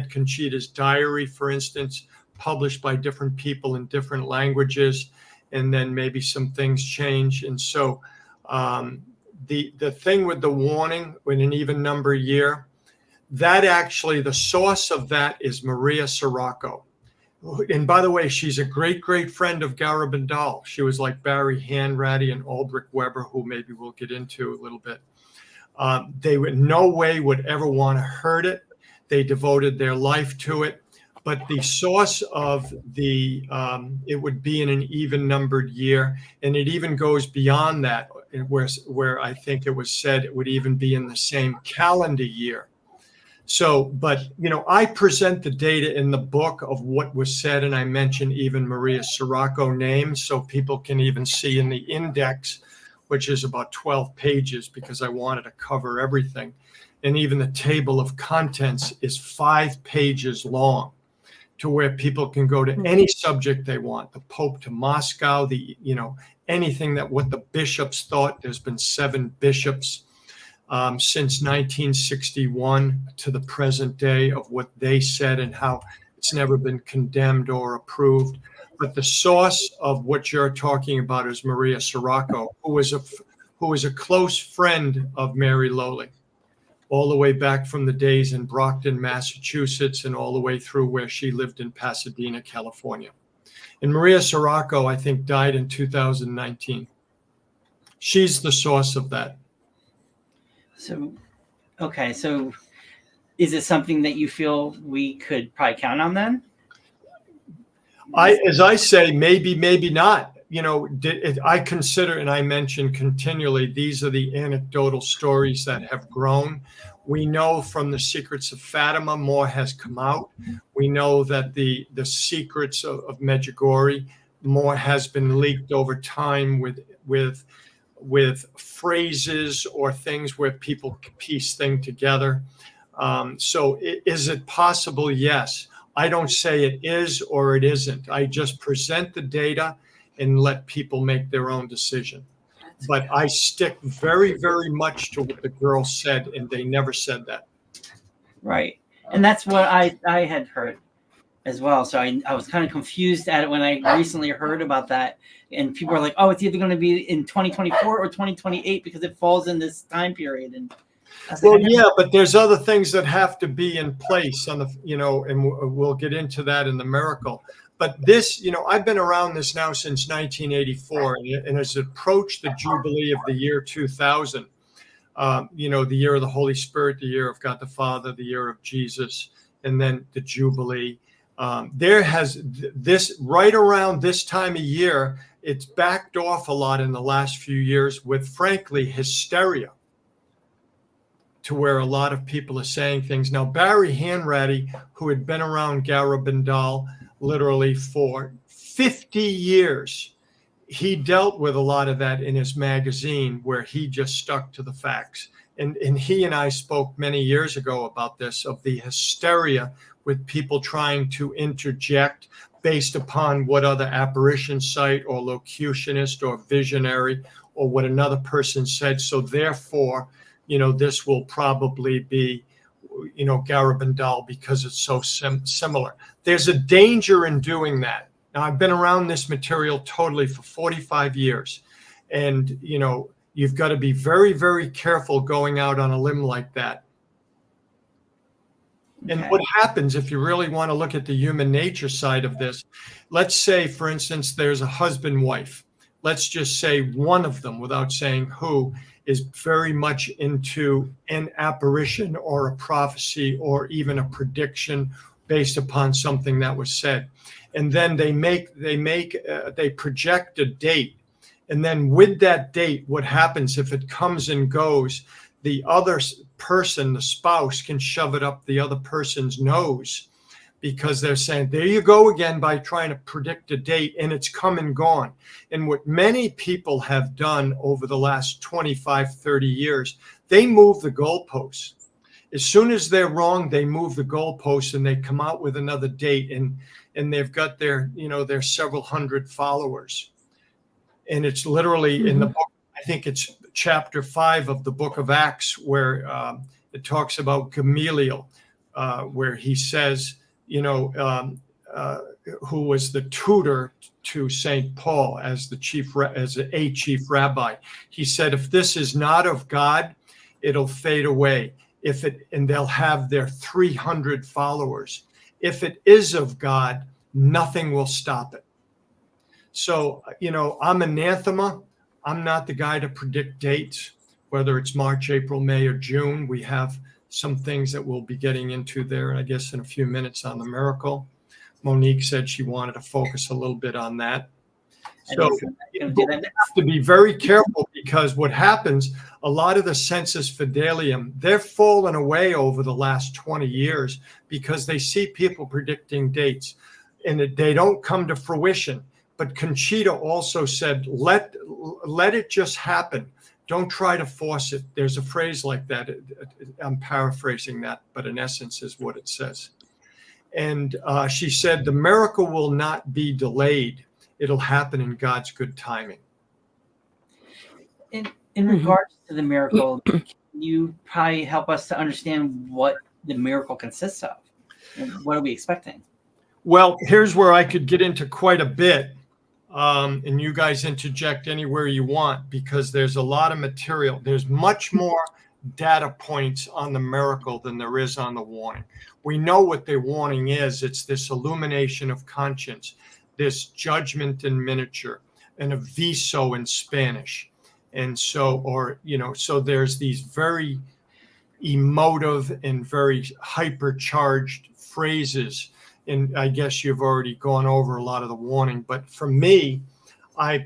Conchita's diary, for instance, published by different people in different languages. And then maybe some things change. And so the thing with the warning with an even number year, that actually, the source of that is Maria Sirocco. And by the way, she's a great, great friend of Garabandal. She was like Barry Hanratty and Aldrich Weber, who maybe we'll get into a little bit. They in no way would ever want to hurt it. They devoted their life to it. But the source of it would be in an even numbered year. And it even goes beyond that, where I think it was said it would even be in the same calendar year. So, but, I present the data in the book of what was said, and I mention even Maria Sirocco names so people can even see in the index, which is about 12 pages because I wanted to cover everything. And even the table of contents is 5 pages long, to where people can go to any subject they want, the Pope to Moscow, anything that what the bishops thought. There's been 7 bishops since 1961 to the present day of what they said and how it's never been condemned or approved. But the source of what you're talking about is Maria Sirocco, who was a close friend of Mary Lowly, all the way back from the days in Brockton, Massachusetts, and all the way through where she lived in Pasadena, California. And Maria Sirocco, I think, died in 2019. She's the source of that. So is it something that you feel we could probably count on then? As I say, maybe, maybe not. I consider, and I mention continually, these are the anecdotal stories that have grown. We know from the Secrets of Fatima, more has come out. We know that the secrets of Medjugorje, more has been leaked over time with phrases or things where people piece things together. So is it possible? Yes. I don't say it is or it isn't. I just present the data and let people make their own decision. But I stick very, very much to what the girl said, and they never said that. Right. And that's what I had heard as well. So I was kind of confused at it when I recently heard about that. And people were like, oh, it's either going to be in 2024 or 2028 because it falls in this time period. And but there's other things that have to be in place on and we'll get into that in the miracle. But this, I've been around this now since 1984, and as it approached the Jubilee of the year 2000, the year of the Holy Spirit, the year of God the Father, the year of Jesus, and then the Jubilee. There has this right around this time of year, it's backed off a lot in the last few years with, frankly, hysteria, to where a lot of people are saying things. Now, Barry Hanratty, who had been around Garabandal literally for 50 years, he dealt with a lot of that in his magazine, where he just stuck to the facts. And he and I spoke many years ago about this, of the hysteria with people trying to interject based upon what other apparition site or locutionist or visionary or what another person said. So therefore, this will probably be, Garabandal because it's so similar. There's a danger in doing that. Now, I've been around this material totally for 45 years. And, you've got to be very, very careful going out on a limb like that. Okay. And what happens if you really want to look at the human nature side of this? Let's say, for instance, there's a husband-wife. Let's just say one of them, without saying who, is very much into an apparition or a prophecy or even a prediction based upon something that was said. And then they project a date. And then with that date, what happens if it comes and goes, the other person, the spouse, can shove it up the other person's nose, because they're saying, there you go again, by trying to predict a date, and it's come and gone. And what many people have done over the last 25, 30 years, they move the goalposts. As soon as they're wrong, they move the goalposts and they come out with another date, and they've got their several hundred followers. And it's literally in the book, I think it's chapter 5 of the book of Acts, where it talks about Gamaliel, where he says, who was the tutor to St. Paul as a chief rabbi. He said, if this is not of God, it'll fade away. And they'll have their 300 followers. If it is of God, nothing will stop it. So, I'm anathema. I'm not the guy to predict dates, whether it's March, April, May, or June. We have some things that we'll be getting into there, I guess, in a few minutes on the miracle. Monique said she wanted to focus a little bit on that. So we have to be very careful, because what happens, a lot of the sensus fidelium, they're fallen away over the last 20 years because they see people predicting dates and they don't come to fruition. But Conchita also said, let it just happen. Don't try to force it. There's a phrase like that. I'm paraphrasing that, but in essence is what it says. And she said, the miracle will not be delayed. It'll happen in God's good timing. In regards to the miracle, can you probably help us to understand what the miracle consists of? And what are we expecting? Well, here's where I could get into quite a bit. And you guys interject anywhere you want, because there's a lot of material. There's much more data points on the miracle than there is on the warning. We know what the warning is. It's this illumination of conscience, this judgment in miniature, and a viso in Spanish. And so, so there's these very emotive and very hypercharged phrases. And I guess you've already gone over a lot of the warning. But for me, I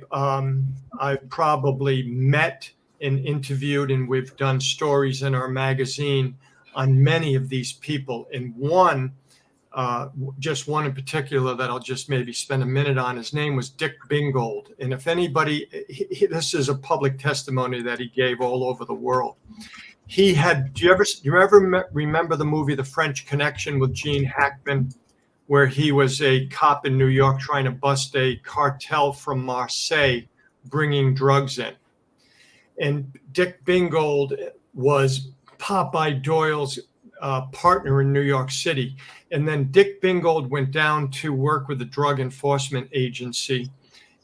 probably met and interviewed, and we've done stories in our magazine on many of these people. And just one in particular that I'll just maybe spend a minute on, his name was Dick Bingold. And if anybody, this is a public testimony that he gave all over the world. He had, do you ever remember the movie The French Connection with Gene Hackman, where he was a cop in New York trying to bust a cartel from Marseille bringing drugs in? And Dick Bingold was Popeye Doyle's partner in New York City. And then Dick Bingold went down to work with the Drug Enforcement Agency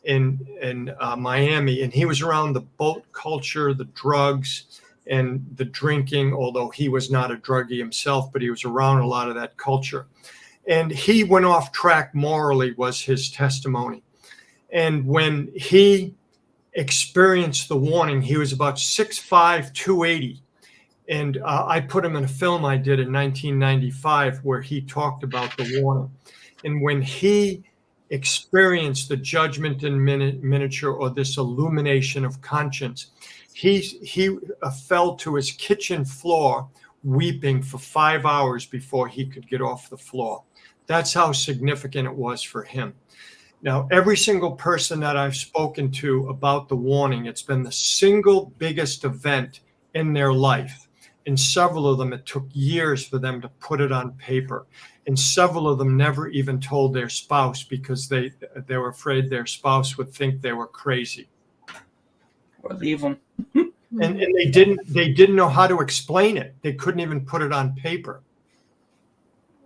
in Miami. And he was around the boat culture, the drugs, and the drinking, although he was not a druggie himself, but he was around a lot of that culture. And he went off track morally, was his testimony. And when he experienced the warning, he was about 6'5", 280. And I put him in a film I did in 1995 where he talked about the warning. And when he experienced the judgment in miniature, or this illumination of conscience, he fell to his kitchen floor weeping for 5 hours before he could get off the floor. That's how significant it was for him. Now, every single person that I've spoken to about the warning, it's been the single biggest event in their life. And several of them, it took years for them to put it on paper. And several of them never even told their spouse because they were afraid their spouse would think they were crazy. Or leave them. And they didn't know how to explain it. They couldn't even put it on paper.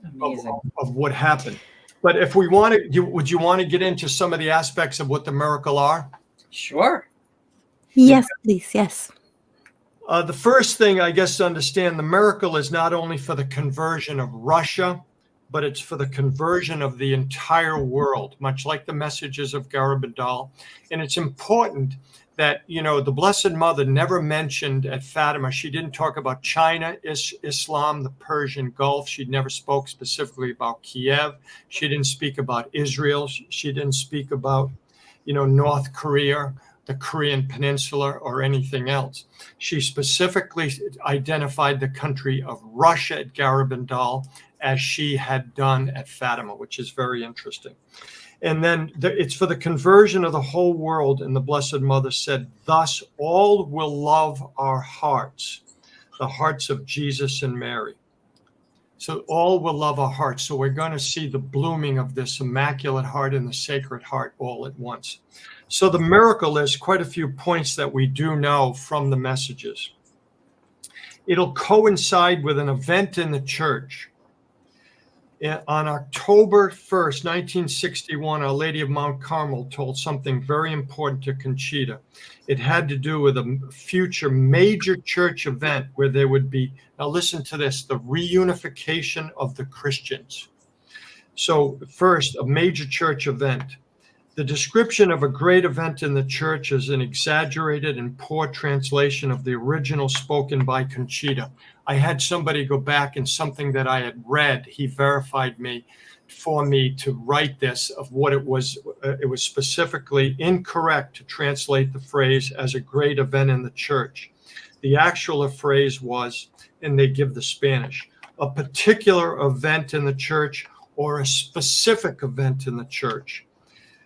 Amazing. Of what happened. But if we want to, would you want to get into some of the aspects of what the miracle are? Sure. Yes, please. Yes. The first thing, I guess, to understand, the miracle is not only for the conversion of Russia, but it's for the conversion of the entire world, much like the messages of Garabandal. And it's important that, the Blessed Mother never mentioned at Fatima, she didn't talk about China, Islam, the Persian Gulf. She never spoke specifically about Kiev. She didn't speak about Israel. She didn't speak about, North Korea, the Korean Peninsula, or anything else. She specifically identified the country of Russia at Garabandal, as she had done at Fatima, which is very interesting. And then it's for the conversion of the whole world. And the Blessed Mother said, thus all will love our hearts, the hearts of Jesus and Mary. So all will love our hearts. So we're going to see the blooming of this Immaculate Heart and the Sacred Heart all at once. So the miracle is quite a few points that we do know from the messages. It'll coincide with an event in the church. On October 1st, 1961, Our Lady of Mount Carmel told something very important to Conchita. It had to do with a future major church event where there would be, now listen to this, the reunification of the Christians. So first, a major church event. The description of a great event in the church is an exaggerated and poor translation of the original spoken by Conchita. I had somebody go back, and something that I had read, he verified for me to write this of what it was. It was specifically incorrect to translate the phrase as a great event in the church. The actual phrase was, and they give the Spanish, a particular event in the church or a specific event in the church.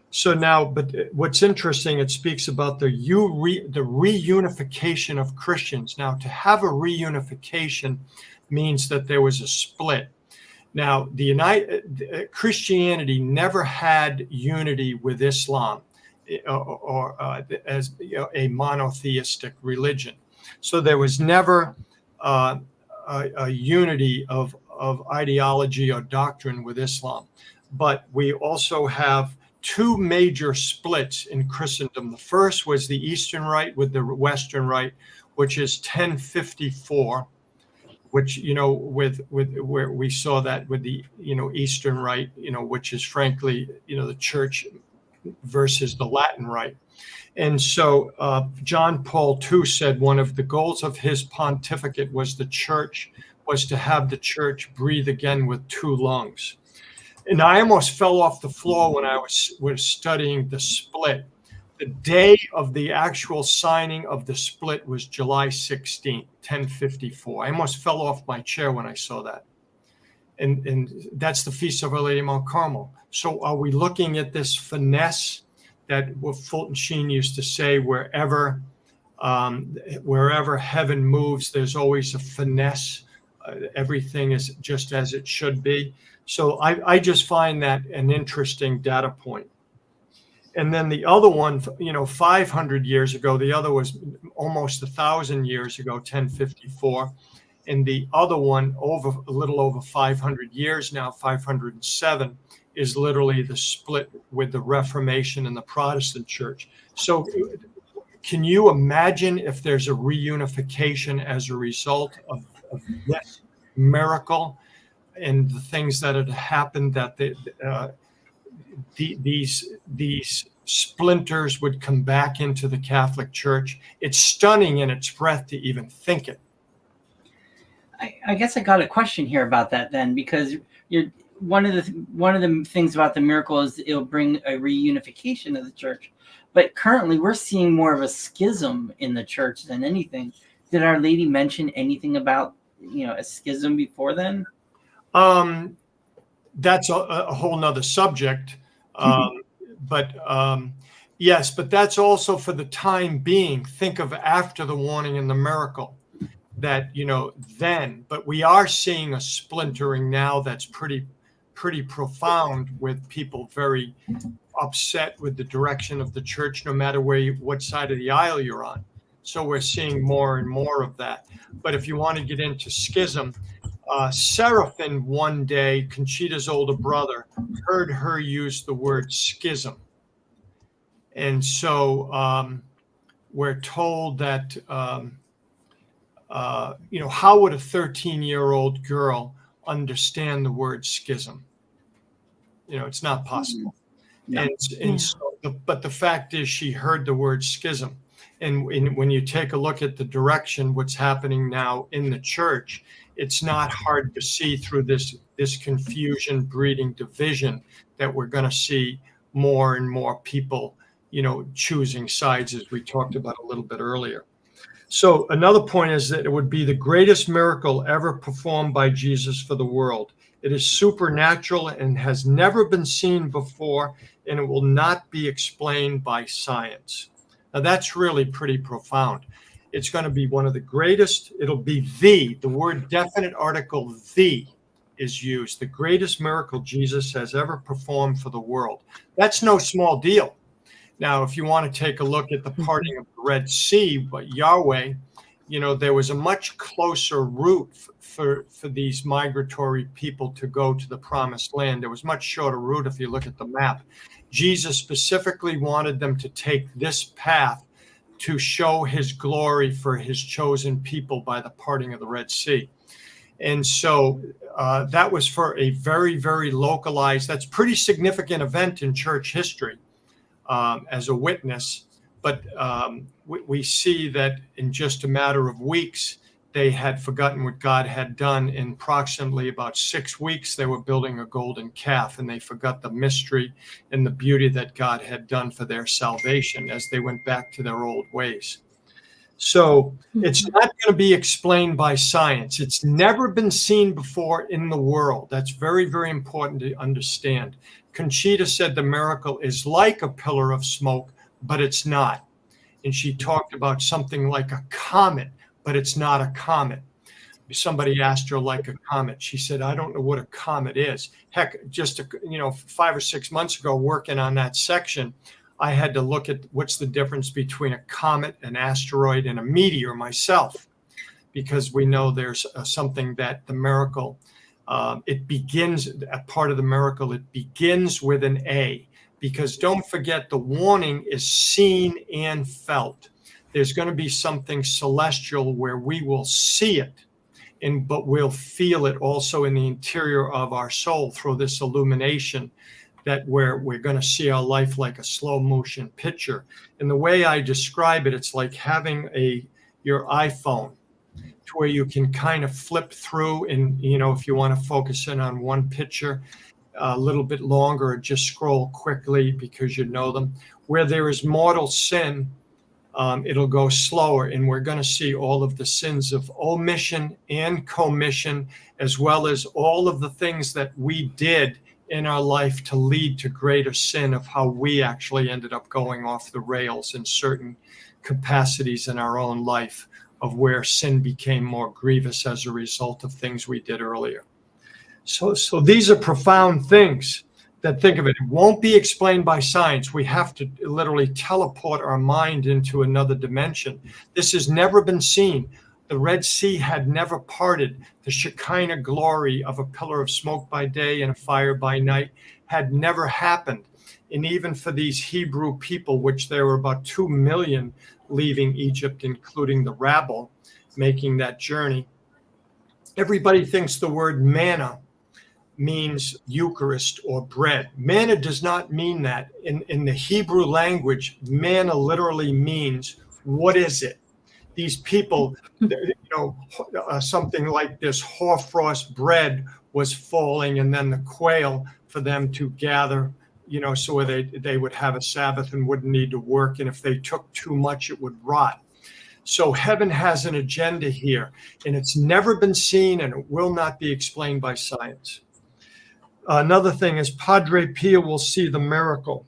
So now, but what's interesting, it speaks about the reunification of Christians. Now, to have a reunification means that there was a split. Now, Christianity never had unity with Islam or as a monotheistic religion. So there was never a unity of ideology or doctrine with Islam. But we also have two major splits in Christendom. The first was the Eastern Rite with the Western Rite, which is 1054, which, with where we saw that with the, Eastern Rite, which is frankly, the church versus the Latin Rite. And so John Paul II said one of the goals of his pontificate was to have the church breathe again with two lungs. And I almost fell off the floor when I was studying the split. The day of the actual signing of the split was July 16th, 1054. I almost fell off my chair when I saw that. And that's the Feast of Our Lady of Mount Carmel. So are we looking at this finesse that what Fulton Sheen used to say, wherever heaven moves, there's always a finesse. Everything is just as it should be. So I just find that an interesting data point. And then the other one, 500 years ago, the other was almost 1,000 years ago, 1054. And the other one, a little over 500 years now, 507, is literally the split with the Reformation and the Protestant Church. So can you imagine if there's a reunification as a result of this miracle and the things that had happened, that these splinters would come back into the Catholic Church? It's stunning in its breadth to even think it. I guess I got a question here about that then, because one of the things about the miracle is it'll bring a reunification of the church. But currently, we're seeing more of a schism in the church than anything. Did Our Lady mention anything about a schism before then? That's a whole nother subject. But yes, but that's also for the time being. Think of after the warning and the miracle that, then. But we are seeing a splintering now that's pretty profound, with people very upset with the direction of the church, no matter what side of the aisle you're on. So we're seeing more and more of that. But if you want to get into schism, Seraphin one day, Conchita's older brother, heard her use the word schism. And so we're told that, how would a 13-year-old girl understand the word schism? It's not possible. No. But the fact is, she heard the word schism. And when you take a look at the direction, what's happening now in the church, it's not hard to see through this confusion breeding division that we're going to see more and more people, choosing sides, as we talked about a little bit earlier. So another point is that it would be the greatest miracle ever performed by Jesus for the world. It is supernatural and has never been seen before, and it will not be explained by science. Now, that's really pretty profound. It's going to be one of the greatest. It'll be the word definite article, the, is used. The greatest miracle Jesus has ever performed for the world. That's no small deal. Now, if you want to take a look at the parting of the Red Sea, but Yahweh, there was a much closer route for these migratory people to go to the promised land. There was much shorter route if you look at the map. Jesus specifically wanted them to take this path to show his glory for his chosen people by the parting of the Red Sea. And so that was for a very, very localized, that's pretty significant event in church history as a witness. But we see that in just a matter of weeks, they had forgotten what God had done. In approximately about 6 weeks, they were building a golden calf, and they forgot the mystery and the beauty that God had done for their salvation as they went back to their old ways. So it's not going to be explained by science. It's never been seen before in the world. That's very, very important to understand. Conchita said the miracle is like a pillar of smoke, but it's not. And she talked about something like a comet, but it's not a comet. Somebody asked her like a comet. She said, I don't know what a comet is. Heck, just 5 or 6 months ago, working on that section, I had to look at what's the difference between a comet, an asteroid, and a meteor myself, because we know there's something that the miracle, it begins, a part of the miracle, it begins with an A, because don't forget the warning is seen and felt. There's going to be something celestial where we will see it, but we'll feel it also in the interior of our soul through this illumination, that we're going to see our life like a slow motion picture. And the way I describe it, it's like having your iPhone to where you can kind of flip through, and if you want to focus in on one picture a little bit longer, or just scroll quickly because you know them. Where there is mortal sin, it'll go slower, and we're going to see all of the sins of omission and commission, as well as all of the things that we did in our life to lead to greater sin, of how we actually ended up going off the rails in certain capacities in our own life, of where sin became more grievous as a result of things we did earlier. So these are profound things that, think of it, it won't be explained by science. We have to literally teleport our mind into another dimension. This has never been seen. The Red Sea had never parted. The Shekinah glory of a pillar of smoke by day and a fire by night had never happened. And even for these Hebrew people, which there were about 2 million leaving Egypt, including the rabble making that journey, everybody thinks the word manna means Eucharist or bread. Manna does not mean that. In the Hebrew language, manna literally means, what is it? These people, something like this hoarfrost bread was falling, and then the quail for them to gather, so they would have a Sabbath and wouldn't need to work. And if they took too much, it would rot. So heaven has an agenda here, and it's never been seen, and it will not be explained by science. Another thing is Padre Pio will see the miracle.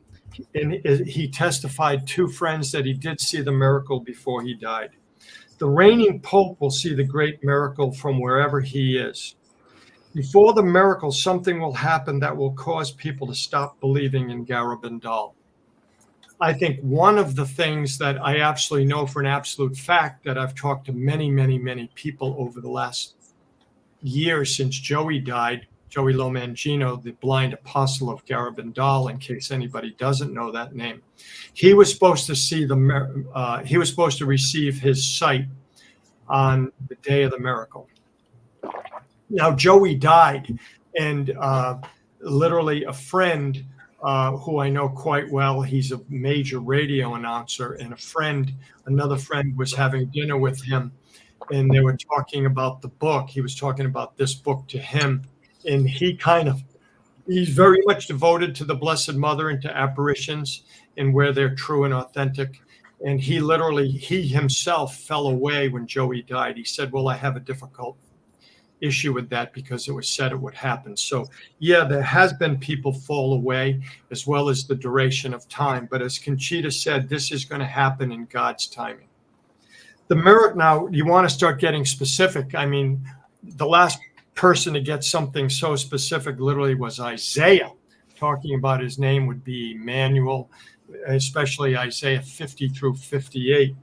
And he testified 2 friends that he did see the miracle before he died. The reigning Pope will see the great miracle from wherever he is. Before the miracle, something will happen that will cause people to stop believing in Garabandal. I think one of the things that I absolutely know for an absolute fact, that I've talked to many, many, many people over the last year since Joey died, Joey Lomangino, the blind apostle of Garabandal, in case anybody doesn't know that name. He was supposed to see he was supposed to receive his sight on the day of the miracle. Now, Joey died, and literally a friend who I know quite well, he's a major radio announcer, and another friend was having dinner with him, and they were talking about the book. He was talking about this book to him. And he's very much devoted to the Blessed Mother and to apparitions and where they're true and authentic. And he himself fell away when Joey died. He said, well, I have a difficult issue with that because it was said it would happen. So, yeah, there has been people fall away, as well as the duration of time. But as Conchita said, this is going to happen in God's timing. The miracle, now, you want to start getting specific. I mean, the last person to get something so specific literally was Isaiah. Talking about his name would be Emmanuel, especially Isaiah 50 through 58.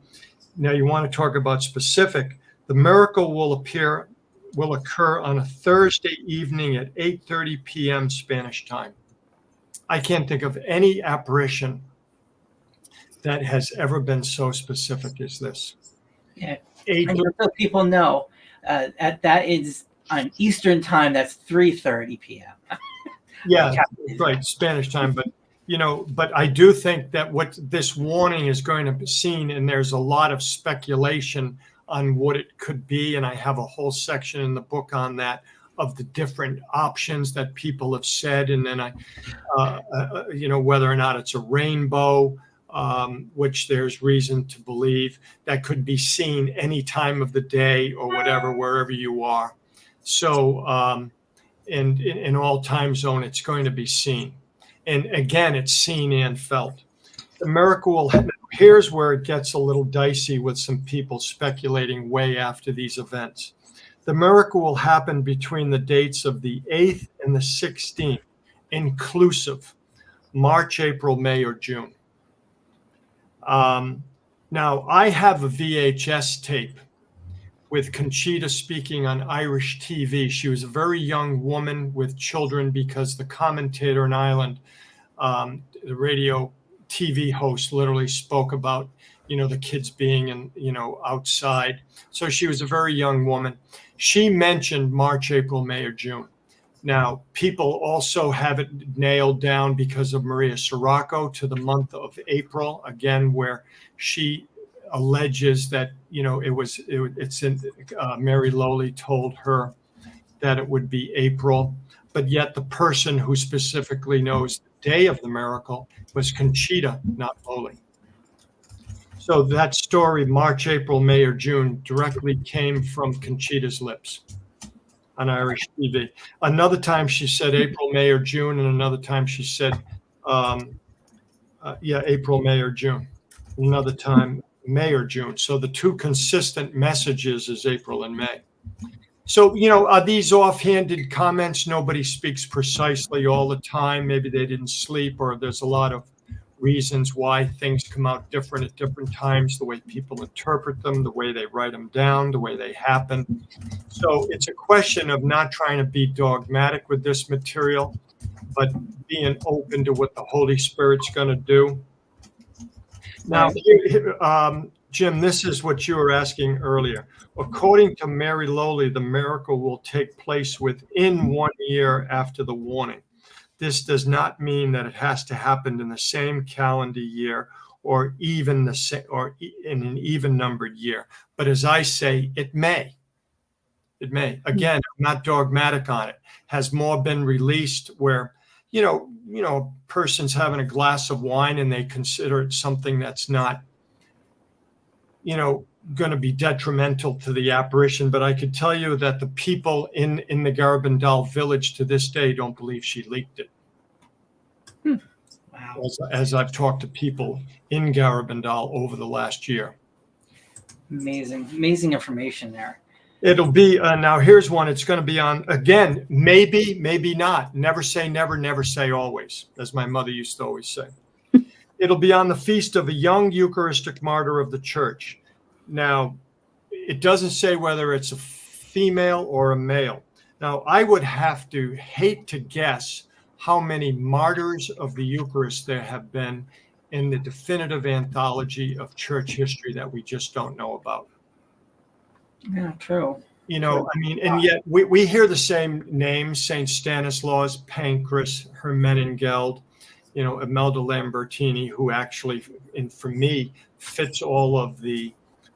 Now you want to talk about specific. The miracle will occur on a Thursday evening at 8:30 p.m. Spanish time. I can't think of any apparition that has ever been so specific as this. Yeah, and just so people know, that is on Eastern time. That's 3:30 p.m. Yeah, right, Spanish time. But I do think that what this warning is going to be seen, and there's a lot of speculation on what it could be, and I have a whole section in the book on that, of the different options that people have said, and then whether or not it's a rainbow, which there's reason to believe that could be seen any time of the day or whatever, wherever you are. So in all time zone, it's going to be seen. And again, it's seen and felt. The miracle will happen. Here's where it gets a little dicey with some people speculating way after these events. The miracle will happen between the dates of the 8th and the 16th, inclusive, March, April, May, or June. Now, I have a VHS tape with Conchita speaking on Irish TV. She was a very young woman with children, because the commentator in Ireland, the radio TV host, literally spoke about, the kids being outside. So she was a very young woman. She mentioned March, April, May, or June. Now, people also have it nailed down because of Maria Sirocco to the month of April, again, where she alleges that, Mary Lowly told her that it would be April, but yet the person who specifically knows the day of the miracle was Conchita, not Lowly. So that story, March, April, May, or June, directly came from Conchita's lips on Irish TV. Another time she said April, May, or June, and another time she said, April, May, or June. Another time, May or June. So the two consistent messages is April and May. So, are these offhanded comments? Nobody speaks precisely all the time. Maybe they didn't sleep, or there's a lot of reasons why things come out different at different times, the way people interpret them, the way they write them down, the way they happen. So it's a question of not trying to be dogmatic with this material, but being open to what the Holy Spirit's going to do. Now, Jim, this is what you were asking earlier. According to Mary Lowly, the miracle will take place within 1 year after the warning. This does not mean that it has to happen in the same calendar year or even in an even numbered year. But as I say, it may. It may. Again, I'm not dogmatic on it. Has more been released where, a person's having a glass of wine and they consider it something that's not, going to be detrimental to the apparition. But I could tell you that the people in the Garabandal village to this day don't believe she leaked it. Wow. As I've talked to people in Garabandal over the last year. Amazing information there. It'll be, now here's one. It's going to be on, again, maybe not. Never say never, never say always, as my mother used to always say. It'll be on the feast of a young Eucharistic martyr of the church. Now, it doesn't say whether it's a female or a male. Now, I would hate to guess how many martyrs of the Eucharist there have been in the definitive anthology of church history that we just don't know about. Yeah, true. And yet we hear the same names: Saint Stanislaus, Pancras, Hermenegilda, Imelda Lambertini, who actually, and for me, fits all of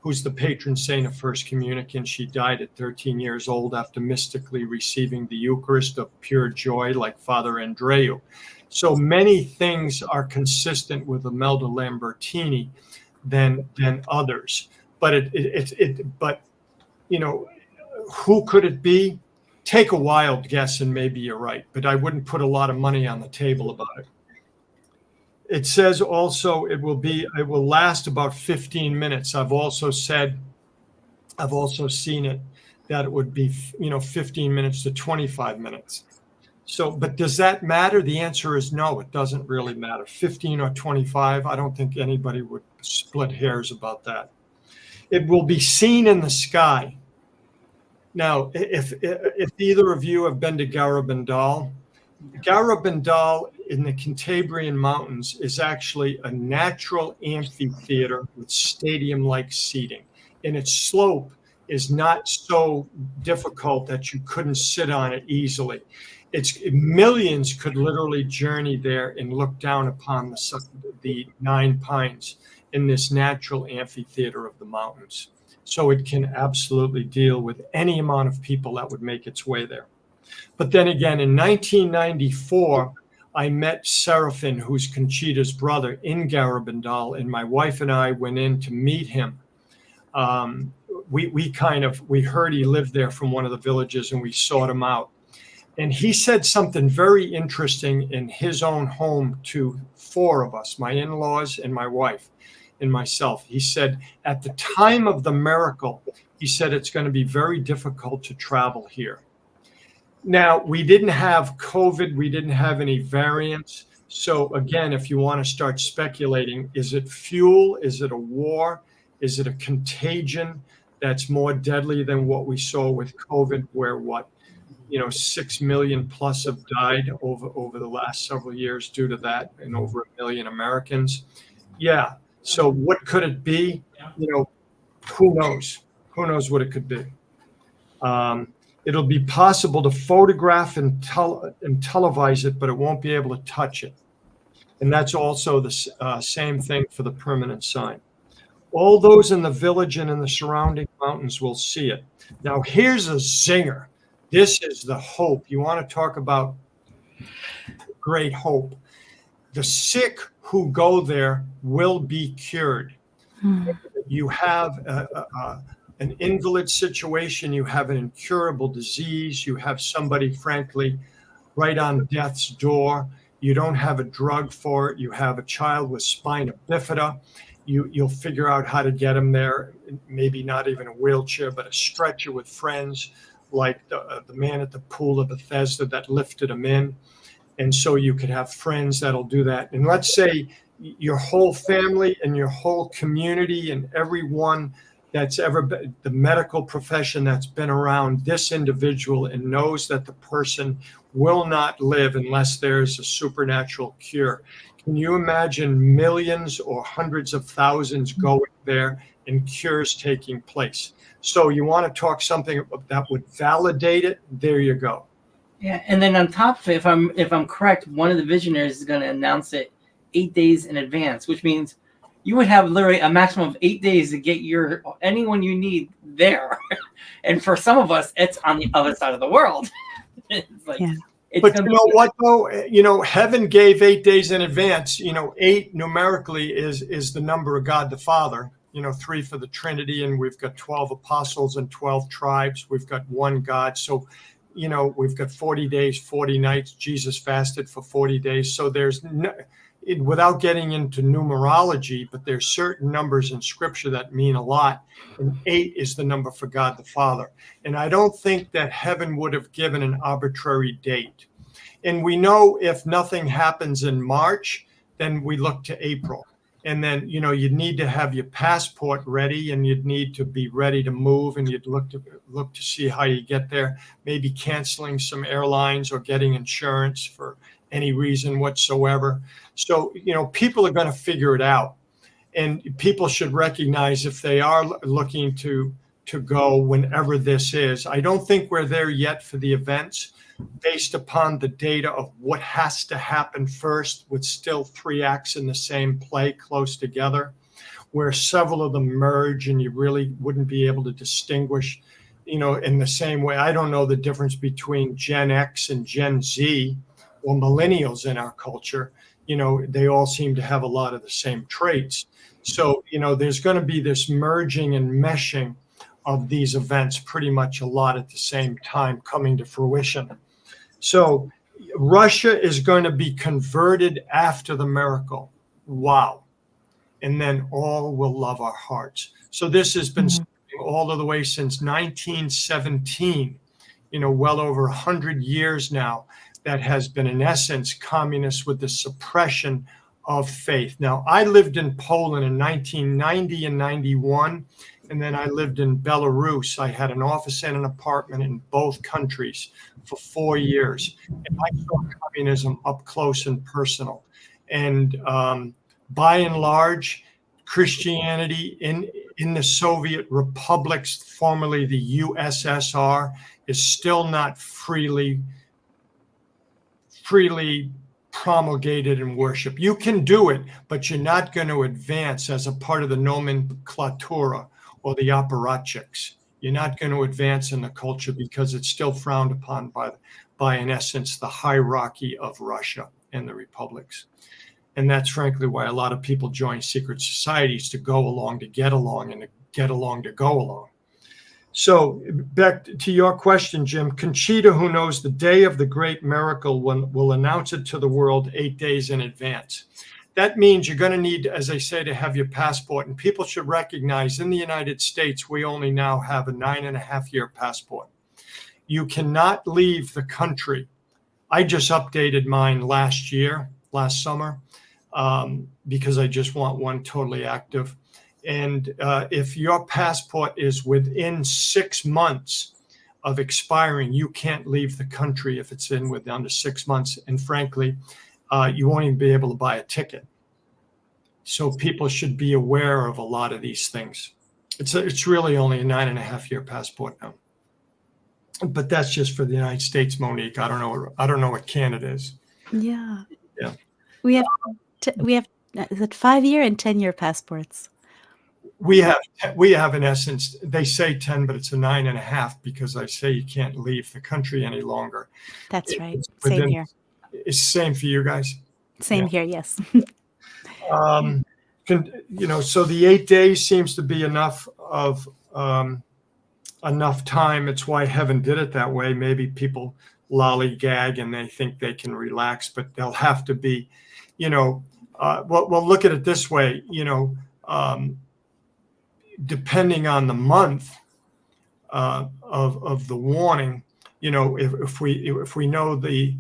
who's the patron saint of First Communicants. She died at 13 years old after mystically receiving the Eucharist of pure joy, like Father Andreu. So many things are consistent with Imelda Lambertini than others. But who could it be? Take a wild guess and maybe you're right, but I wouldn't put a lot of money on the table about it. It says also it will last about 15 minutes. I've also seen it that it would be 15 minutes to 25 minutes. So, but does that matter? The answer is no, it doesn't really matter. 15 or 25, I don't think anybody would split hairs about that. It will be seen in the sky. Now, if either of you have been to Garabandal in the Cantabrian Mountains is actually a natural amphitheater with stadium-like seating, and its slope is not so difficult that you couldn't sit on it easily. Millions could literally journey there and look down upon the Nine Pines in this natural amphitheater of the mountains. So it can absolutely deal with any amount of people that would make its way there. But then again, in 1994, I met Seraphin, who's Conchita's brother, in Garabandal, and my wife and I went in to meet him. We heard he lived there from one of the villages, and we sought him out. And he said something very interesting in his own home to four of us, my in-laws and my wife and myself. He said, at the time of the miracle, he said, it's going to be very difficult to travel here. Now, we didn't have COVID. We didn't have any variants. So again, if you want to start speculating, is it fuel? Is it a war? Is it a contagion that's more deadly than what we saw with COVID, where 6 million plus have died over the last several years due to that, and over 1 million Americans? Yeah. So what could it be? Who knows? Who knows what it could be? It'll be possible to photograph and televise it, but it won't be able to touch it. And that's also the same thing for the permanent sign. All those in the village and in the surrounding mountains will see it. Now, here's a zinger. This is the hope. You want to talk about great hope. The sick who go there will be cured. You have an invalid situation. You have an incurable disease. You have somebody, frankly, right on death's door. You don't have a drug for it. You have a child with spina bifida. You'll figure out how to get him there, maybe not even a wheelchair, but a stretcher with friends, like the man at the pool of Bethesda that lifted him in. And so you could have friends that'll do that. And let's say your whole family and your whole community and everyone that's ever been, the medical profession that's been around this individual and knows that the person will not live unless there's a supernatural cure. Can you imagine millions or hundreds of thousands going there and cures taking place? So you want to talk something that would validate it? There you go. Yeah, and then on top of it, if I'm correct, one of the visionaries is going to announce it 8 days in advance, which means you would have literally a maximum of 8 days to get anyone you need there. And for some of us, it's on the other side of the world. It's like, Yeah. But you know what, though? You know, heaven gave 8 days in advance. You know, 8 numerically is the number of God the Father. You know, 3 for the Trinity, and we've got 12 apostles and 12 tribes. We've got one God. So, you know, we've got 40 days, 40 nights. Jesus fasted for 40 days. So there's without getting into numerology, but there's certain numbers in Scripture that mean a lot. And 8 is the number for God the Father. And I don't think that heaven would have given an arbitrary date. And we know if nothing happens in March, then we look to April. And then, you know, you'd need to have your passport ready, and you'd need to be ready to move, and you'd look to see how you get there, maybe canceling some airlines or getting insurance for any reason whatsoever. So, you know, people are going to figure it out. And people should recognize if they are looking to go whenever this is. I don't think we're there yet for the events, based upon the data of what has to happen first, with still 3 acts in the same play close together, where several of them merge and you really wouldn't be able to distinguish, you know, in the same way. I don't know the difference between Gen X and Gen Z or millennials in our culture. You know, they all seem to have a lot of the same traits. So, you know, there's going to be this merging and meshing of these events pretty much a lot at the same time coming to fruition. So Russia is going to be converted after the miracle. Wow. And then all will love our hearts. So this has been all of the way since 1917, you know, well over 100 years now, that has been, in essence, communist with the suppression of faith. Now, I lived in Poland in 1990 and 91. And then I lived in Belarus. I had an office and an apartment in both countries for 4 years. And I saw communism up close and personal. And by and large, Christianity in the Soviet republics, formerly the USSR, is still not freely promulgated and worshiped. You can do it, but you're not going to advance as a part of the nomenclatura or the apparatchiks. You're not going to advance in the culture because it's still frowned upon by in essence, the hierarchy of Russia and the republics. And that's frankly why a lot of people join secret societies, to go along, to get along, and to get along to go along. So back to your question, Jim, Conchita, who knows the day of the great miracle, will announce it to the world 8 days in advance. That means you're going to need, as I say, to have your passport. And people should recognize in the United States, we only now have a 9.5-year passport. You cannot leave the country. I just updated mine last summer, because I just want one totally active. And if your passport is within 6 months of expiring, you can't leave the country if it's under 6 months. And frankly, you won't even be able to buy a ticket. So people should be aware of a lot of these things. It's really only a 9.5-year passport now. But that's just for the United States, Monique. I don't know what Canada is. Yeah. Yeah. We have is it 5-year and 10-year passports? We have in essence, they say 10, but it's a 9.5, because I say you can't leave the country any longer. That's right. Same here. It's the same for you guys. Same here. Yes. So the 8 days seems to be enough time. It's why heaven did it that way. Maybe people lollygag and they think they can relax, but they'll have to be, well, look at it this way, depending on the month of the warning, if we know the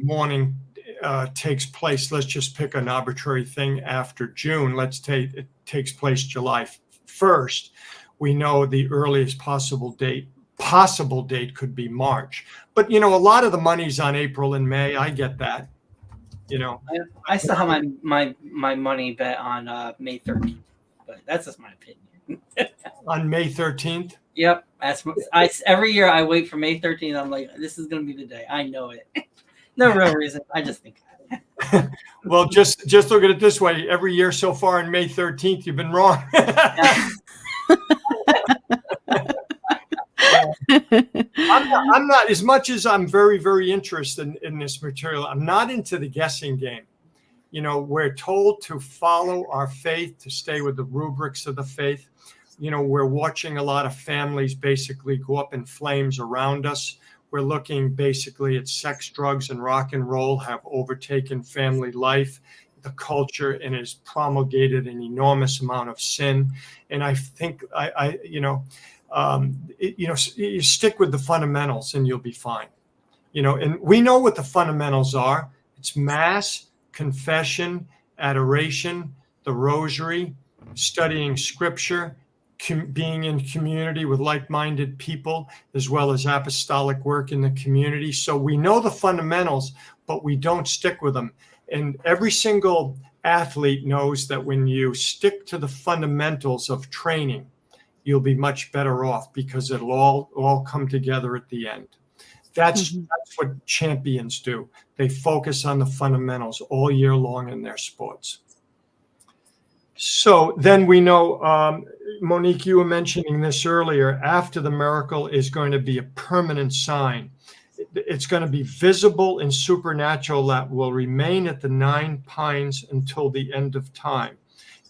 warning takes place, let's just pick an arbitrary thing after June. It takes place July 1st. We know the earliest possible date could be March. But, a lot of the money's on April and May. I get that, I still have my money bet on May 13th, but that's just my opinion. On May 13th? Yep. Every year I wait for May 13th. I'm like, this is going to be the day. I know it. No real reason. I just think that. Well, just look at it this way. Every year so far on May 13th, you've been wrong. I'm not, as much as I'm very, very interested in this material, I'm not into the guessing game. You know, we're told to follow our faith, to stay with the rubrics of the faith. You know, we're watching a lot of families basically go up in flames around us. We're looking basically at sex, drugs, and rock and roll have overtaken family life, the culture, and has promulgated an enormous amount of sin. And I think you stick with the fundamentals and you'll be fine. You know, and we know what the fundamentals are. It's Mass, confession, adoration, the rosary, studying scripture, being in community with like-minded people, as well as apostolic work in the community. So we know the fundamentals, but we don't stick with them. And every single athlete knows that when you stick to the fundamentals of training, you'll be much better off because it'll all come together at the end. That's what champions do. They focus on the fundamentals all year long in their sports. So then we know, Monique, you were mentioning this earlier, after the miracle is going to be a permanent sign. It's going to be visible and supernatural that will remain at the Nine Pines until the end of time.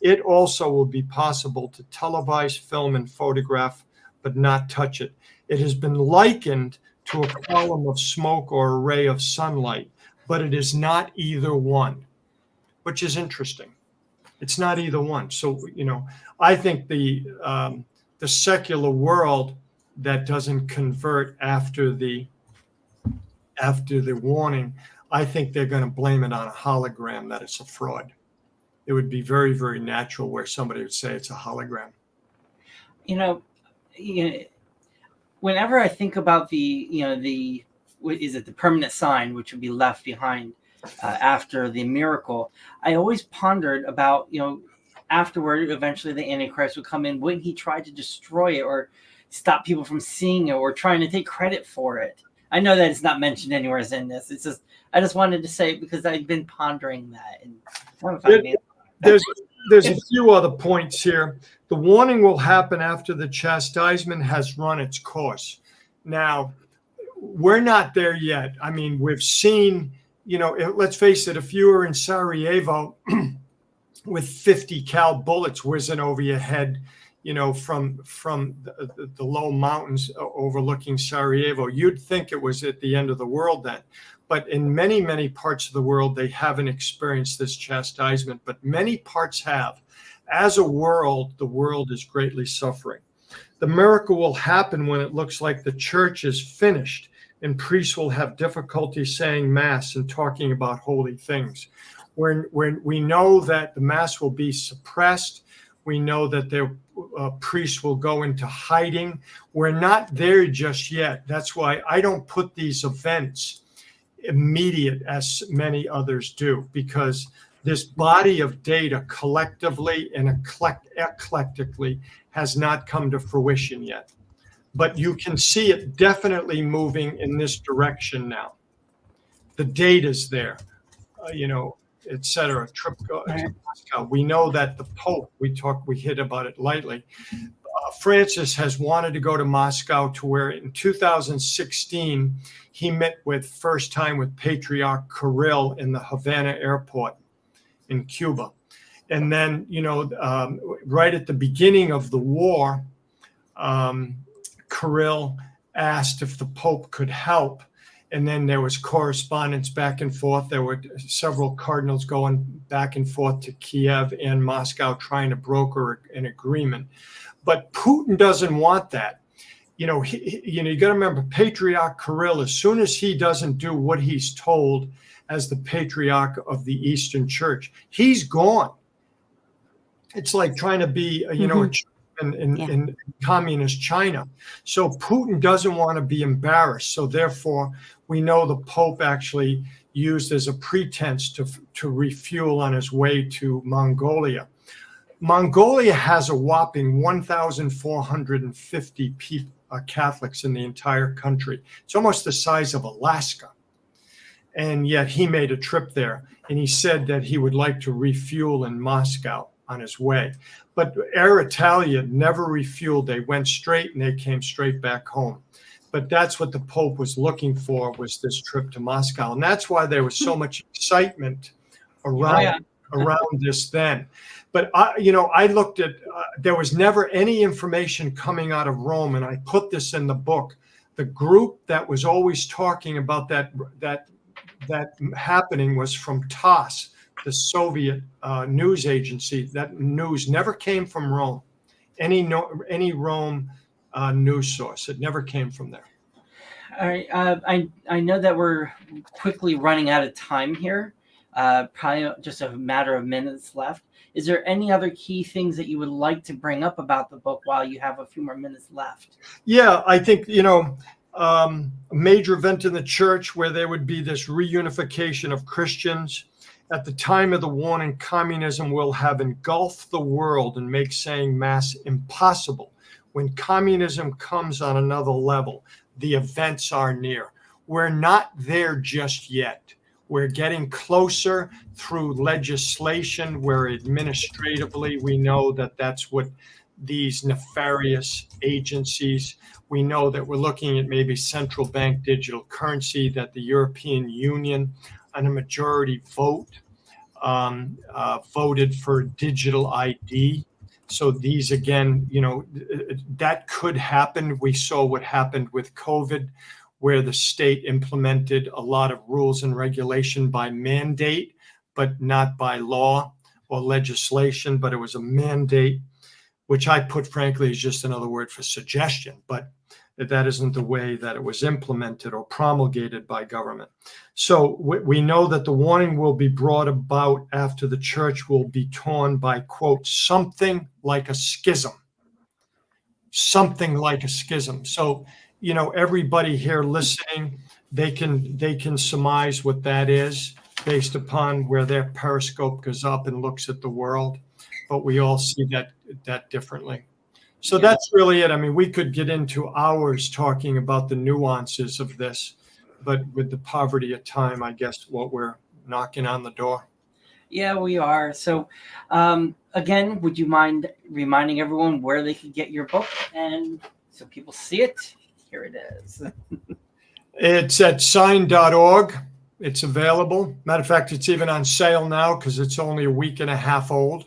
It also will be possible to televise, film, and photograph, but not touch it. It has been likened to a column of smoke or a ray of sunlight, but it is not either one, which is interesting. It's not either one. So, you know, I think the secular world that doesn't convert after the warning, I think they're going to blame it on a hologram, that it's a fraud. It would be very, very natural where somebody would say it's a hologram. You know, whenever I think about the permanent sign, which would be left behind after the miracle, I always pondered about, afterward, eventually the Antichrist would come in. Wouldn't he try to destroy it or stop people from seeing it or trying to take credit for it? I know that it's not mentioned anywhere in this. It's just, I just wanted to say it because I've been pondering that. And there's a few other points here. The warning will happen after the chastisement has run its course. Now, we're not there yet. I mean, we've seen, let's face it, if you were in Sarajevo with 50 cal bullets whizzing over your head, from the low mountains overlooking Sarajevo, you'd think it was at the end of the world then. But in many, many parts of the world, they haven't experienced this chastisement, but many parts have. As a world, the world is greatly suffering. The miracle will happen when it looks like the church is finished and priests will have difficulty saying Mass and talking about holy things. When we know that the Mass will be suppressed, we know that their priests will go into hiding. We're not there just yet. That's why I don't put these events immediate as many others do, because this body of data collectively and eclectically has not come to fruition yet. But you can see it definitely moving in this direction now. The data's there, et cetera. We know that the Pope, we hit about it lightly. Francis has wanted to go to Moscow, to where in 2016, he met first time with Patriarch Kirill in the Havana airport in Cuba. And then, right at the beginning of the war, Kirill asked if the Pope could help. And then there was correspondence back and forth. There were several cardinals going back and forth to Kiev and Moscow trying to broker an agreement. But Putin doesn't want that. You got to remember, Patriarch Kirill, as soon as he doesn't do what he's told as the Patriarch of the Eastern Church, he's gone. It's like trying to be, in communist China. So Putin doesn't want to be embarrassed. So therefore, we know the Pope actually used as a pretense to refuel on his way to Mongolia. Mongolia has a whopping 1,450 people, Catholics in the entire country. It's almost the size of Alaska. and yet he made a trip there. And he said that he would like to refuel in Moscow on his way. But Air Italia never refueled. They went straight and they came straight back home. But that's what the Pope was looking for, was this trip to Moscow. And that's why there was so much excitement around this then. But I looked at, there was never any information coming out of Rome. And I put this in the book. The group that was always talking about that happening was from TASS, the Soviet news agency. That news never came from Rome, any Rome news source. It never came from there. All right. I know that we're quickly running out of time here. Probably just a matter of minutes left. Is there any other key things that you would like to bring up about the book while you have a few more minutes left? Yeah, I think, a major event in the church where there would be this reunification of Christians. At the time of the warning, communism will have engulfed the world and make saying Mass impossible. When communism comes on another level, the events are near. We're not there just yet. We're getting closer through legislation where administratively we know that that's what these nefarious agencies, we know that we're looking at maybe central bank digital currency, that the European Union on a majority vote voted for digital ID. So these, again, that could happen. We saw what happened with COVID, where the state implemented a lot of rules and regulation by mandate, but not by law or legislation, but it was a mandate, which I put, frankly, is just another word for suggestion, but that isn't the way that it was implemented or promulgated by government. So we know that the warning will be brought about after the church will be torn by, quote, something like a schism. Something like a schism. So, everybody here listening, they can surmise what that is based upon where their periscope goes up and looks at the world. But we all see that differently. So that's really it. I mean, we could get into hours talking about the nuances of this, but with the poverty of time, I guess what we're knocking on the door. Yeah, we are. So, again, would you mind reminding everyone where they could get your book, and so people see it? Here it is. It's at sign.org. It's available. Matter of fact, it's even on sale now because it's only a week and a half old,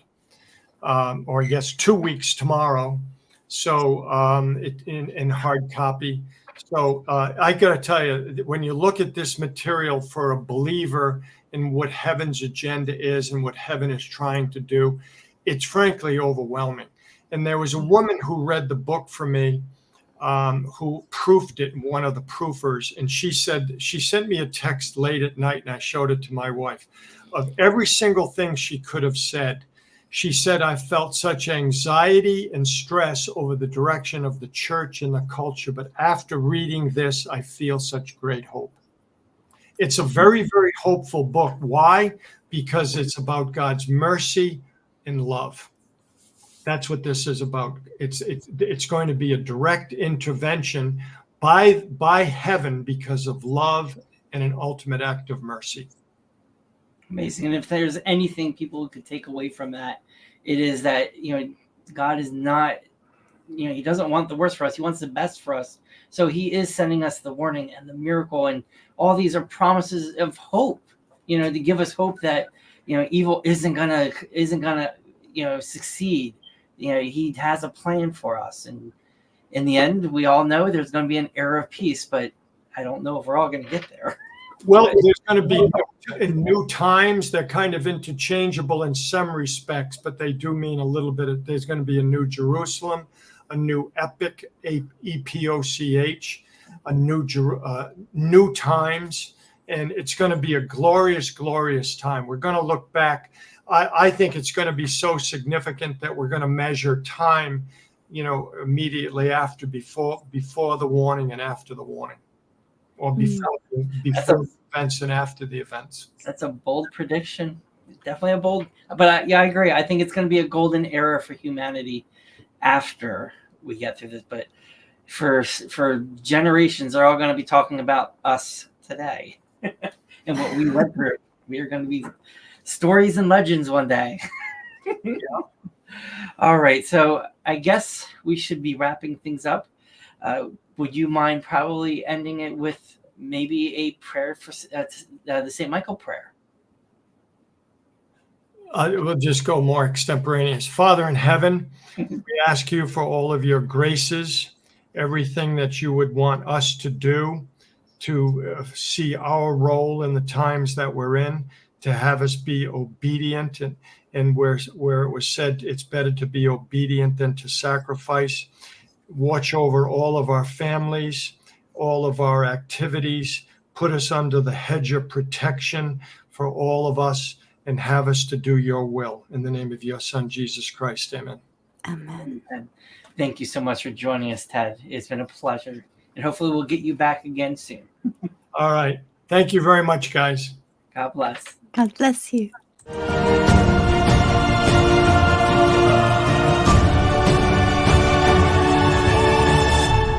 or I guess 2 weeks tomorrow. So in hard copy. So I got to tell you, when you look at this material for a believer in what heaven's agenda is and what heaven is trying to do, it's frankly overwhelming. And there was a woman who read the book for me, who proofed it, one of the proofers, and she sent me a text late at night, and I showed it to my wife. Of every single thing she could have said, she said, I felt such anxiety and stress over the direction of the church and the culture, but after reading this, I feel such great hope. It's a very, very hopeful book. Why? Because it's about God's mercy and love. That's what this is about. It's going to be a direct intervention by heaven because of love and an ultimate act of mercy. Amazing. And if there's anything people could take away from that, it is that, God is not, he doesn't want the worst for us. He wants the best for us. So he is sending us the warning and the miracle. And all these are promises of hope, to give us hope that, evil isn't gonna, succeed. He has a plan for us. And in the end, we all know there's going to be an era of peace, but I don't know if we're all going to get there. Well, there's going to be new times. They're kind of interchangeable in some respects, but they do mean a little bit. There's going to be a new Jerusalem, a new epoch, EPOCH, a new times, and it's going to be a glorious, glorious time. We're going to look back. I think it's going to be so significant that we're going to measure time, immediately after, before the warning and after the warning. Or before the events and after the events. That's a bold prediction. Definitely a bold, but I agree. I think it's going to be a golden era for humanity after we get through this. But for generations, they're all going to be talking about us today. and what we went through. We are going to be stories and legends one day. All right, so I guess we should be wrapping things up. Would you mind probably ending it with maybe a prayer for the St. Michael prayer? We'll just go more extemporaneous. Father in heaven, we ask you for all of your graces, everything that you would want us to do to see our role in the times that we're in, to have us be obedient, and where it was said it's better to be obedient than to sacrifice. Watch over all of our families, all of our activities, put us under the hedge of protection for all of us, and have us to do your will. In the name of your Son, Jesus Christ, amen. Amen. Thank you so much for joining us, Ted. It's been a pleasure. And hopefully we'll get you back again soon. All right. Thank you very much, guys. God bless. God bless you.